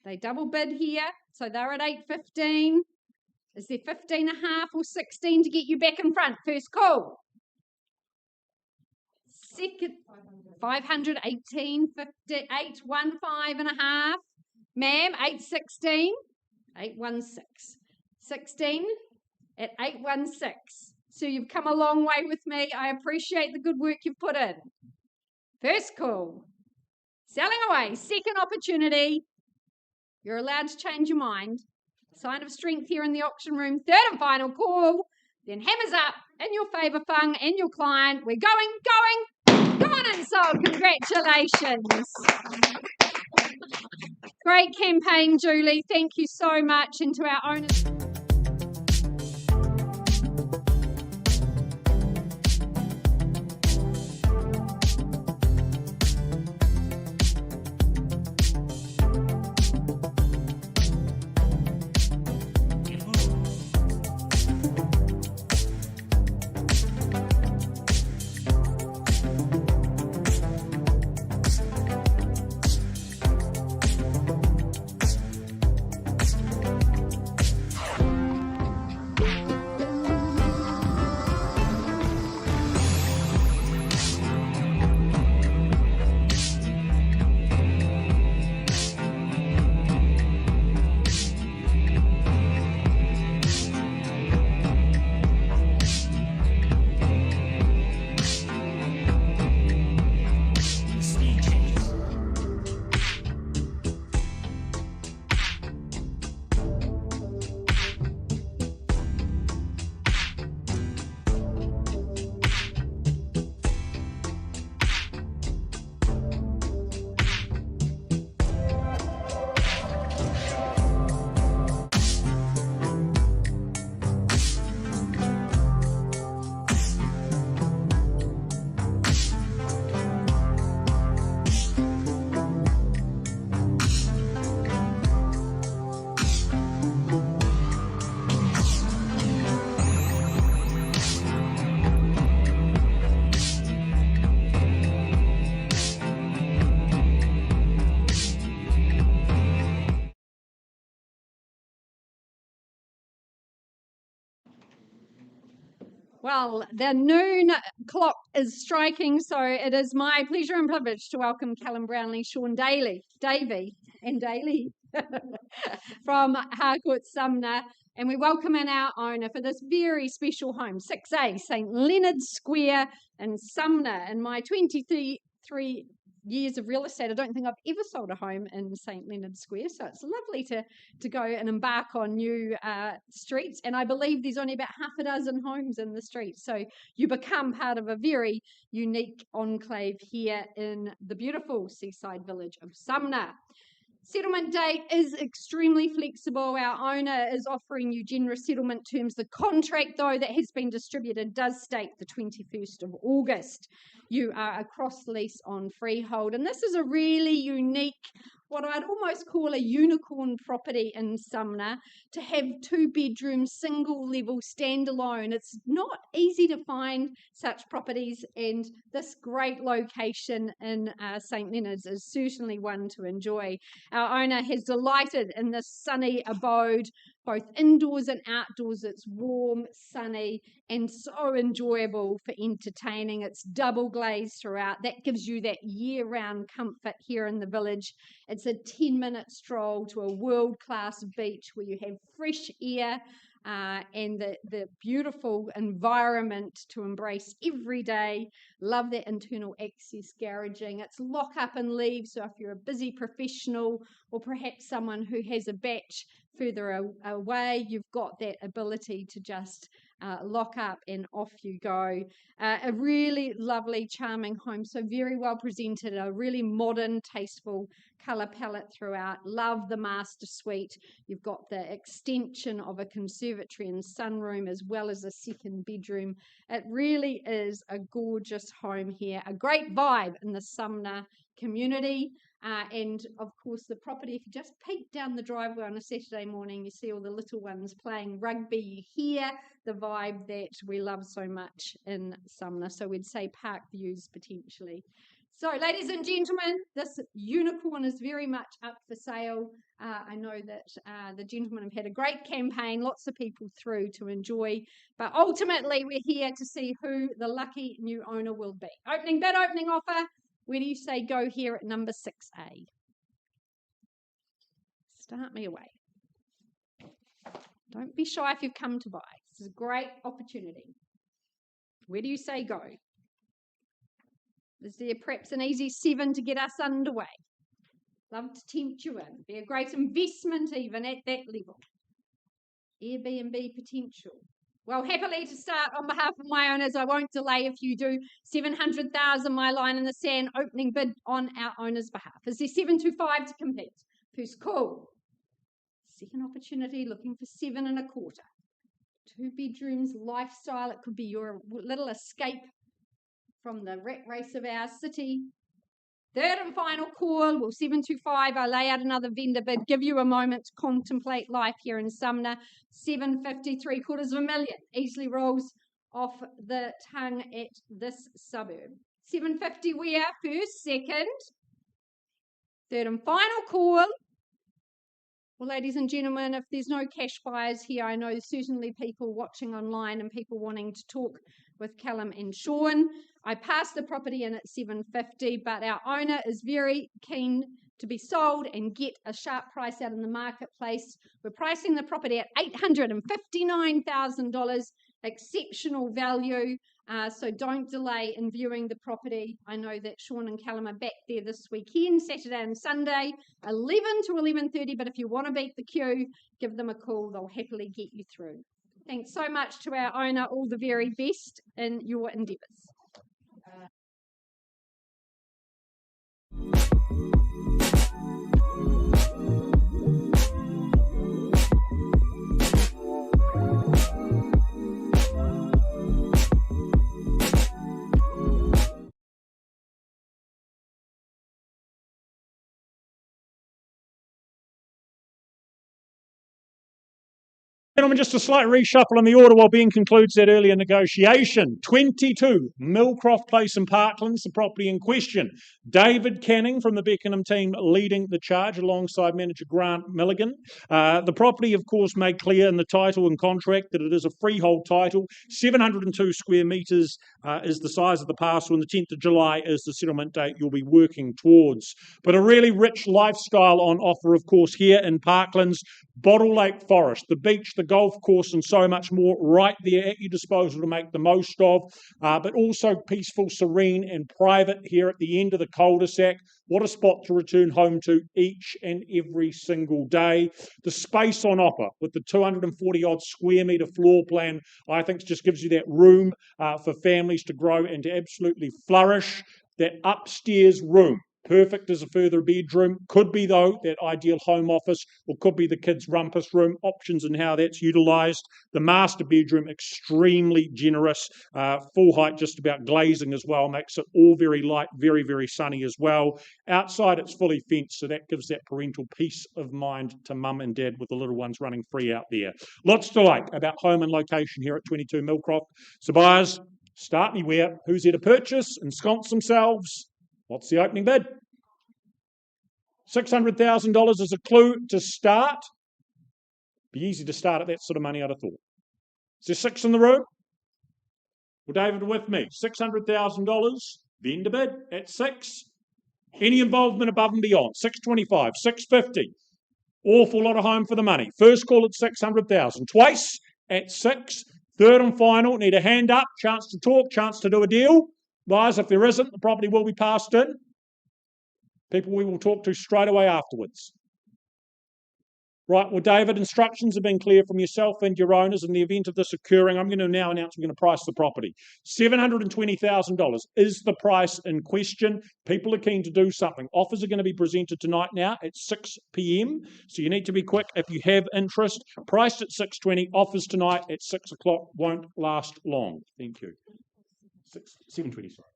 They double bid here, so they're at 815. Is there 15 and a half or 16 to get you back in front? First call. Second, 518, 50, 815 and a half. Ma'am, 816, 816. 16 at 816. So you've come a long way with me. I appreciate the good work you've put in. First call. Selling away. Second opportunity. You're allowed to change your mind. Sign of strength here in the auction room. Third and final call. Then hammers up in your favour, Fung, and your client. We're going, gone and sold. Congratulations. Great campaign, Julie. Thank you so much. And to our owners. Well, the noon clock is striking, so it is my pleasure and privilege to welcome Callum Brownlee, Sean Davey from Harcourt Sumner, and we welcome in our owner for this very special home, 6A St Leonard's Square in Sumner. In my 23 years of real estate, I don't think I've ever sold a home in St Leonard's Square, so it's lovely to go and embark on new streets, and I believe there's only about half a dozen homes in the street, so you become part of a very unique enclave here in the beautiful seaside village of Sumner. Settlement date is extremely flexible. Our owner is offering you generous settlement terms. The contract, though, that has been distributed does state the 21st of August. You are across lease on freehold. And this is a really unique, what I'd almost call a unicorn property in Sumner, to have 2-bedroom, single-level, standalone. It's not easy to find such properties, and this great location in St Leonard's is certainly one to enjoy. Our owner has delighted in this sunny abode, both indoors and outdoors. It's warm, sunny, and so enjoyable for entertaining. It's double glazed throughout. That gives you that year-round comfort here in the village. It's a 10-minute stroll to a world-class beach where you have fresh air, and the beautiful environment to embrace every day. Love that internal access garaging. It's lock up and leave, so if you're a busy professional or perhaps someone who has a batch further away, you've got that ability to just lock up and off you go. A really lovely, charming home, so very well presented, a really modern, tasteful colour palette throughout. Love the master suite. You've got the extension of a conservatory and sunroom as well as a second bedroom. It really is a gorgeous home here, a great vibe in the Sumner community. And of course the property, if you just peek down the driveway on a Saturday morning, you see all the little ones playing rugby, you hear the vibe that we love so much in Sumner. So we'd say park views potentially. So ladies and gentlemen, this unicorn is very much up for sale. I know that the gentlemen have had a great campaign, lots of people through to enjoy, but ultimately we're here to see who the lucky new owner will be. Opening bid, opening offer. Where do you say go here at number 6A? Start me away. Don't be shy if you've come to buy. This is a great opportunity. Where do you say go? Is there perhaps an easy 7 to get us underway? Love to tempt you in. Be a great investment even at that level. Airbnb potential. Well, happily to start on behalf of my owners, I won't delay if you do. 700,000, my line in the sand, opening bid on our owners' behalf. Is there 725 to compete? First call. Second opportunity, looking for 7 1/4. 2 bedrooms, lifestyle. It could be your little escape from the rat race of our city. Third and final call. Well, 725. I lay out another vendor bid. Give you a moment to contemplate life here in Sumner. 750, 750,000. Easily rolls off the tongue at this suburb. 750 where? First, second. Third and final call. Well, ladies and gentlemen, if there's no cash buyers here, I know there's certainly people watching online and people wanting to talk with Callum and Sean. I passed the property in at 750, but our owner is very keen to be sold and get a sharp price out in the marketplace. We're pricing the property at $859,000, exceptional value. So don't delay in viewing the property. I know that Sean and Callum are back there this weekend, Saturday and Sunday, 11 to 11:30. But if you want to beat the queue, give them a call. They'll happily get you through. Thanks so much to our owner. All the very best in your endeavours.
Gentlemen, just a slight reshuffle on the order while Ben concludes that earlier negotiation. 22, Millcroft Place in Parklands, the property in question. David Canning from the Beckenham team leading the charge alongside manager Grant Milligan. The property, of course, made clear in the title and contract that it is a freehold title. 702 square metres is the size of the parcel, and the 10th of July is the settlement date you'll be working towards. But a really rich lifestyle on offer, of course, here in Parklands. Bottle Lake Forest, the beach, the golf course and so much more right there at your disposal to make the most of, but also peaceful, serene and private here at the end of the cul-de-sac. What a spot to return home to each and every single day. The space on offer with the 240 odd square metre floor plan, I think just gives you that room for families to grow and to absolutely flourish. That upstairs room, perfect as a further bedroom. Could be, though, that ideal home office, or could be the kids' rumpus room. Options and how that's utilised. The master bedroom, extremely generous. Full height, just about glazing as well. Makes it all very light, very, very sunny as well. Outside, it's fully fenced, so that gives that parental peace of mind to mum and dad with the little ones running free out there. Lots to like about home and location here at 22 Millcroft. So buyers, start me where? Who's here to purchase, ensconce themselves? What's the opening bid? $600,000 is a clue to start. Be easy to start at that sort of money, I'd have thought. Is there 6 in the room? Well, David, with me. $600,000, vendor bid at 6. Any involvement above and beyond? 625, 650. Awful lot of home for the money. First call at 600,000. Twice, at 6. Third and final, need a hand up, chance to talk, chance to do a deal. Guys, if there isn't, the property will be passed in. People we will talk to straight away afterwards. Right, well, David, instructions have been clear from yourself and your owners. In the event of this occurring, I'm going to now announce we're going to price the property. $720,000 is the price in question. People are keen to do something. Offers are going to be presented tonight now at 6 p.m. So you need to be quick if you have interest. Priced at $620, offers tonight at 6 o'clock, won't last long. Thank you. $720, sorry.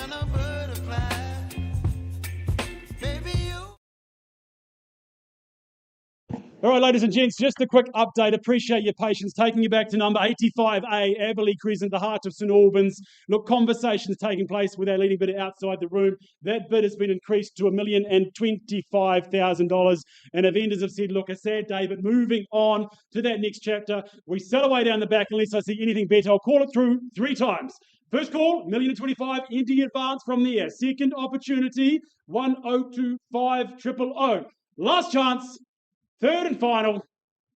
gonna butterfly. Baby, you.
All right, ladies and gents, just a quick update. Appreciate your patience. Taking you back to number 85A, Aberley Crescent, the heart of St Albans. Look, conversations taking place with our leading bidder outside the room. That bid has been increased to $1,025,000. And the vendors have said, look, a sad day, but moving on to that next chapter. We sell away down the back unless I see anything better. I'll call it through 3 times. First call, $1,025,000, into advance from there. Second opportunity, 1025000. Last chance. Third and final.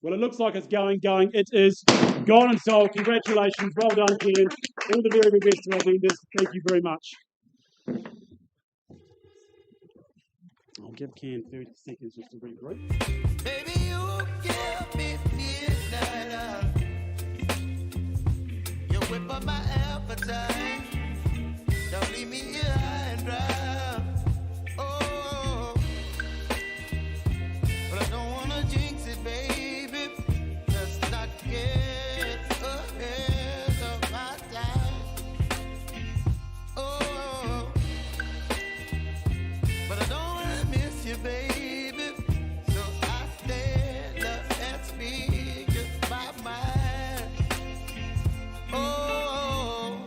Well, it looks like it's going. It is gone and sold. Congratulations. Well done, Ken. All the very, very best to our vendors. Thank you very much. I'll give Ken 30 seconds just to regroup.
Baby, you give me midnight. You whip up my appetite. Don't leave me here high and dry. Oh, but I don't wanna jinx it, baby. Let's not get ahead of my time. Oh, but I don't wanna miss you, baby. So I stand up and speak my mind. Oh.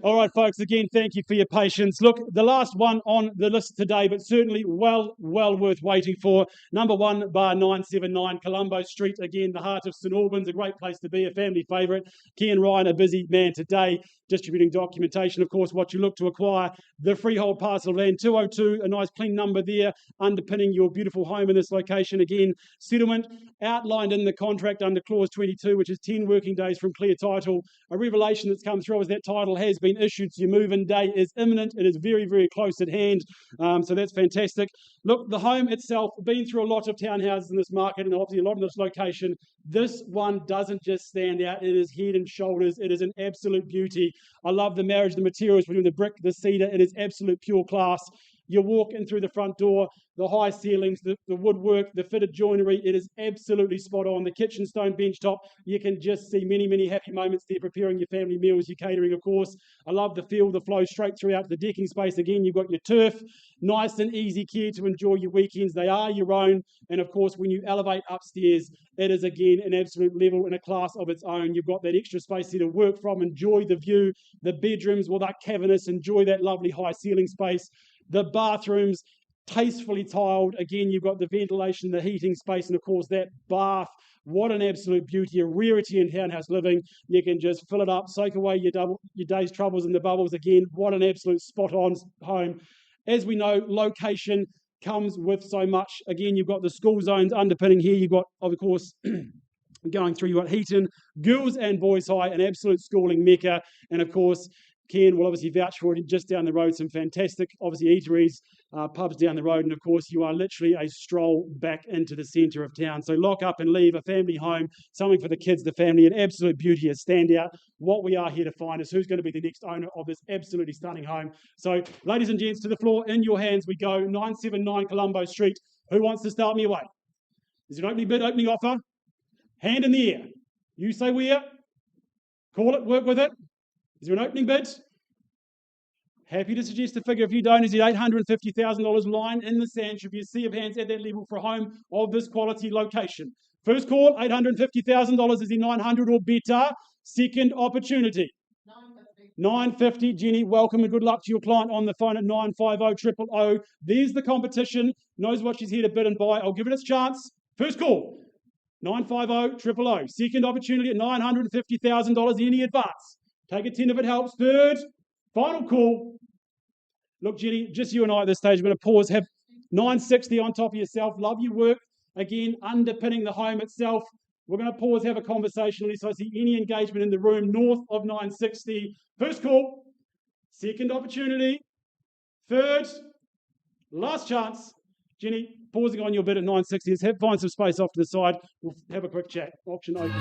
All right, folks, again, thank you for your patience. Look, the last one on the list today, but certainly well worth waiting for. Number 1, bar 979, Colombo Street. Again, the heart of St Albans, a great place to be, a family favourite. Ken Ryan, a busy man today, distributing documentation. Of course, what you look to acquire, the freehold parcel of land, 202, a nice clean number there, underpinning your beautiful home in this location. Again, settlement outlined in the contract under clause 22, which is 10 working days from clear title. A revelation that's come through as that title has been issued, so your move-in day is imminent. It is very, very close at hand, so that's fantastic. Look, the home itself, been through a lot of townhouses in this market and obviously a lot in this location. This one doesn't just stand out. It is head and shoulders. It is an absolute beauty. I love the marriage, the materials between the brick, the cedar. It is absolute pure class. You walk in through the front door, the high ceilings, the woodwork, the fitted joinery, it is absolutely spot on. The kitchen stone bench top, you can just see many, many happy moments there preparing your family meals, your catering, of course. I love the feel, the flow straight throughout the decking space. Again, you've got your turf, nice and easy care to enjoy your weekends. They are your own. And of course, when you elevate upstairs, it is again an absolute level and a class of its own. You've got that extra space there to work from, enjoy the view. The bedrooms, well, they're cavernous, enjoy that lovely high ceiling space. The bathrooms, tastefully tiled. Again, you've got the ventilation, the heating space, and of course that bath. What an absolute beauty, a rarity in townhouse living. You can just fill it up, soak away your day's troubles in the bubbles. Again, what an absolute spot-on home. As we know, location comes with so much. Again, you've got the school zones underpinning here. You've got, of course, going through, you've got Heaton, girls and boys high, an absolute schooling mecca. And of course, Ken will obviously vouch for it. Just down the road, some fantastic, obviously, eateries, pubs down the road. And of course, you are literally a stroll back into the centre of town. So lock up and leave, a family home, something for the kids, the family, an absolute beauty, a standout. What we are here to find is who's going to be the next owner of this absolutely stunning home. So, ladies and gents, to the floor, in your hands we go. 979 Colombo Street. Who wants to start me away? Is it an opening bid, opening offer? Hand in the air. You say where. Call it, work with it. Is there an opening bid? Happy to suggest a figure. If you don't, is the $850,000 line in the sand. Should be a sea of hands at that level for a home of this quality location. First call, $850,000. Is the 900 or better? Second opportunity. 950. Jenny, welcome and good luck to your client on the phone at 950-000. There's the competition. Knows what she's here to bid and buy. I'll give it its chance. First call, 950-000. Second opportunity at $950,000. Any advance? Take a 10 if it helps. Third, final call. Look, Jenny, just you and I at this stage. I'm going to pause. Have 960 on top of yourself. Love your work. Again, underpinning the home itself. We're going to pause, have a conversation. At least I see any engagement in the room north of 960. First call. Second opportunity. Third, last chance. Jenny, pausing on your bid at 960. Let's find some space off to the side. We'll have a quick chat. Auction open.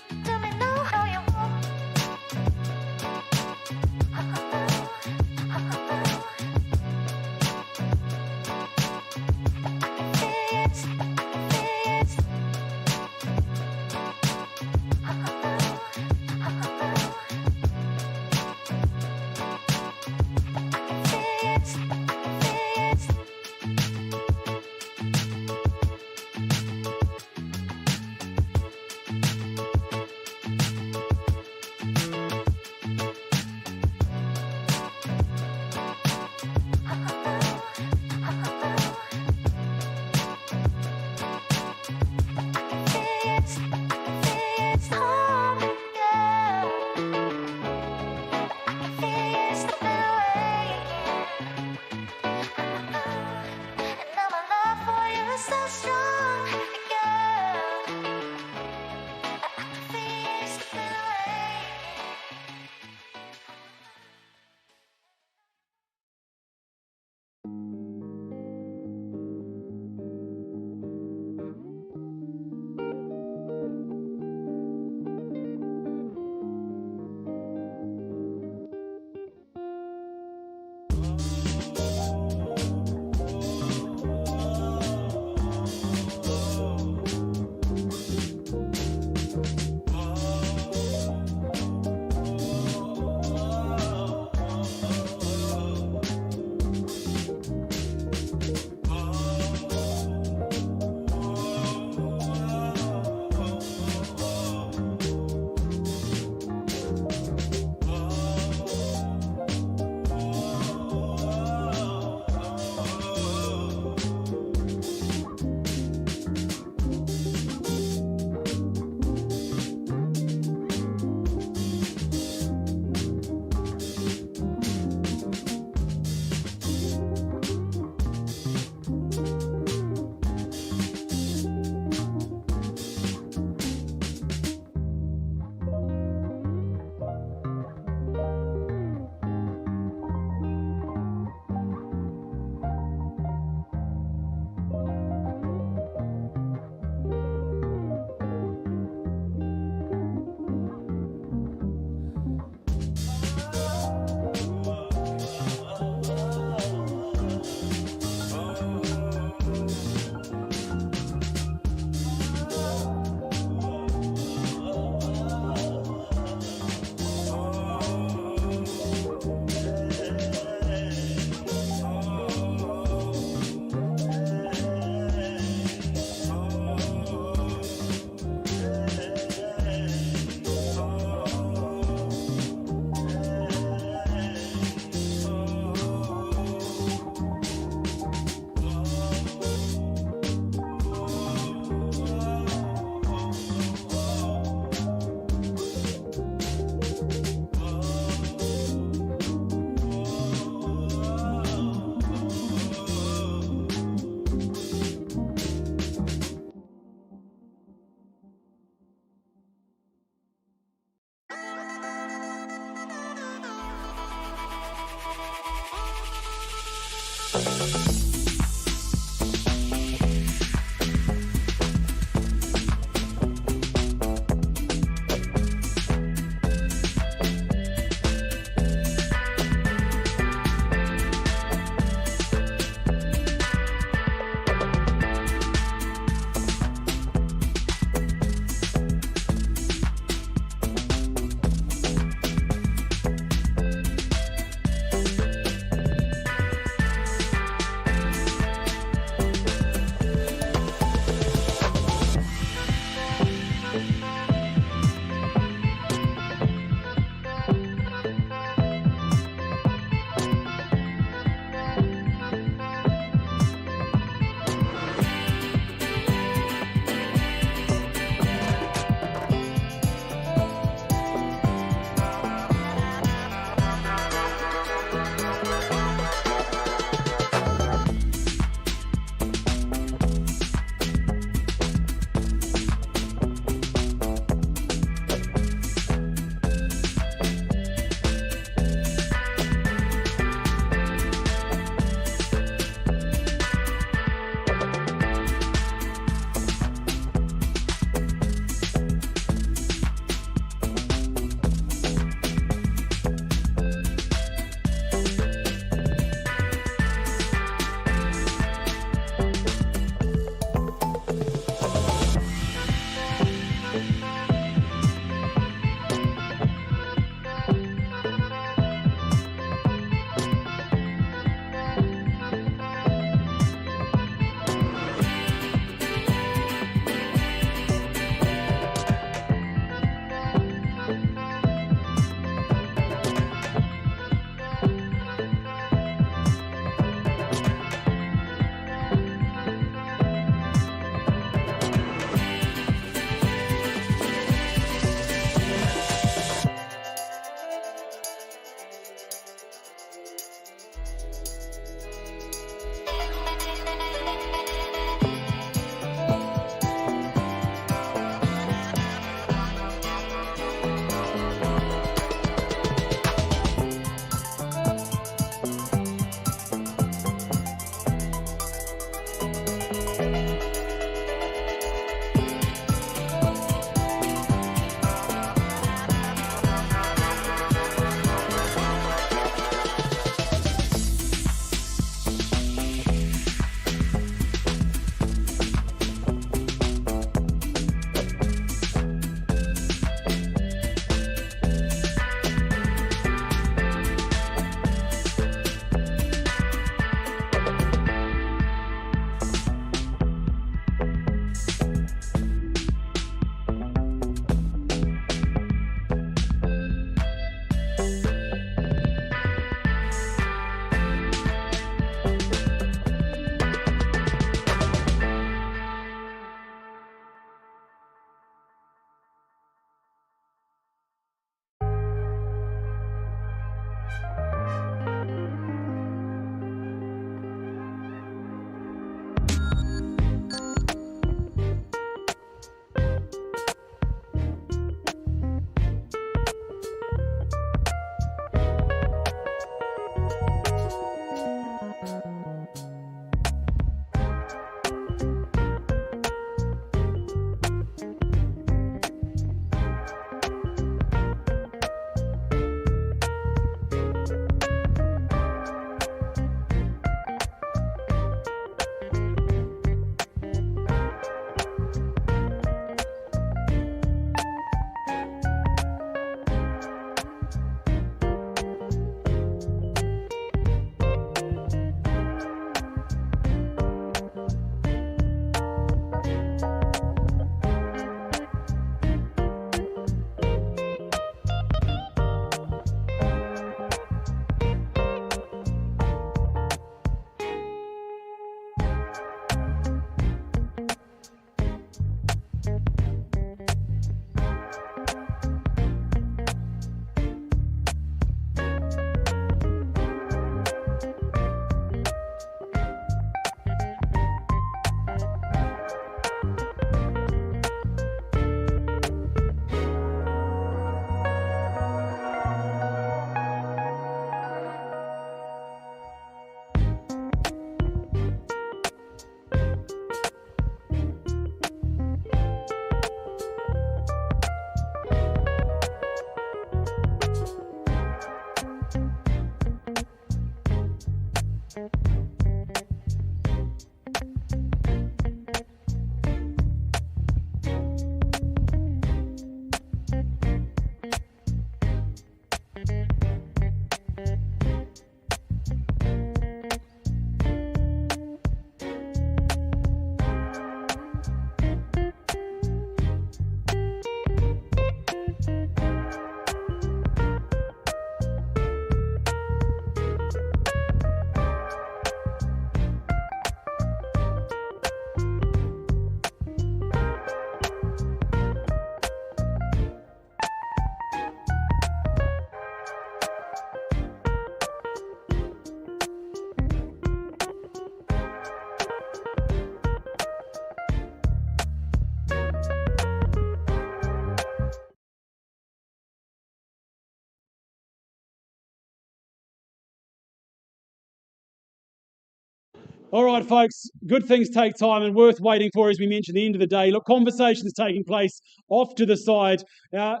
All right, folks, good things take time and worth waiting for, as we mentioned, the end of the day. Look, conversations taking place off to the side. Our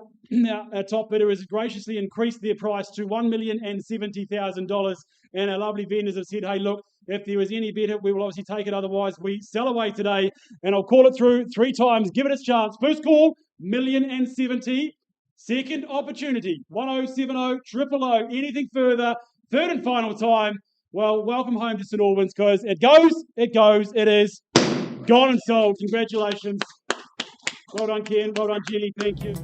top bidder has graciously increased their price to $1,070,000, and our lovely vendors have said, hey, look, if there is any better, we will obviously take it. Otherwise, we sell away today, and I'll call it through 3 times. Give it its chance. First call, $1,070,000. Second opportunity, 1070 000. Anything further? Third and final time. Well, welcome home to St Albans, because it is gone and sold. Congratulations. Well done, Ken. Well done, Jenny. Thank you.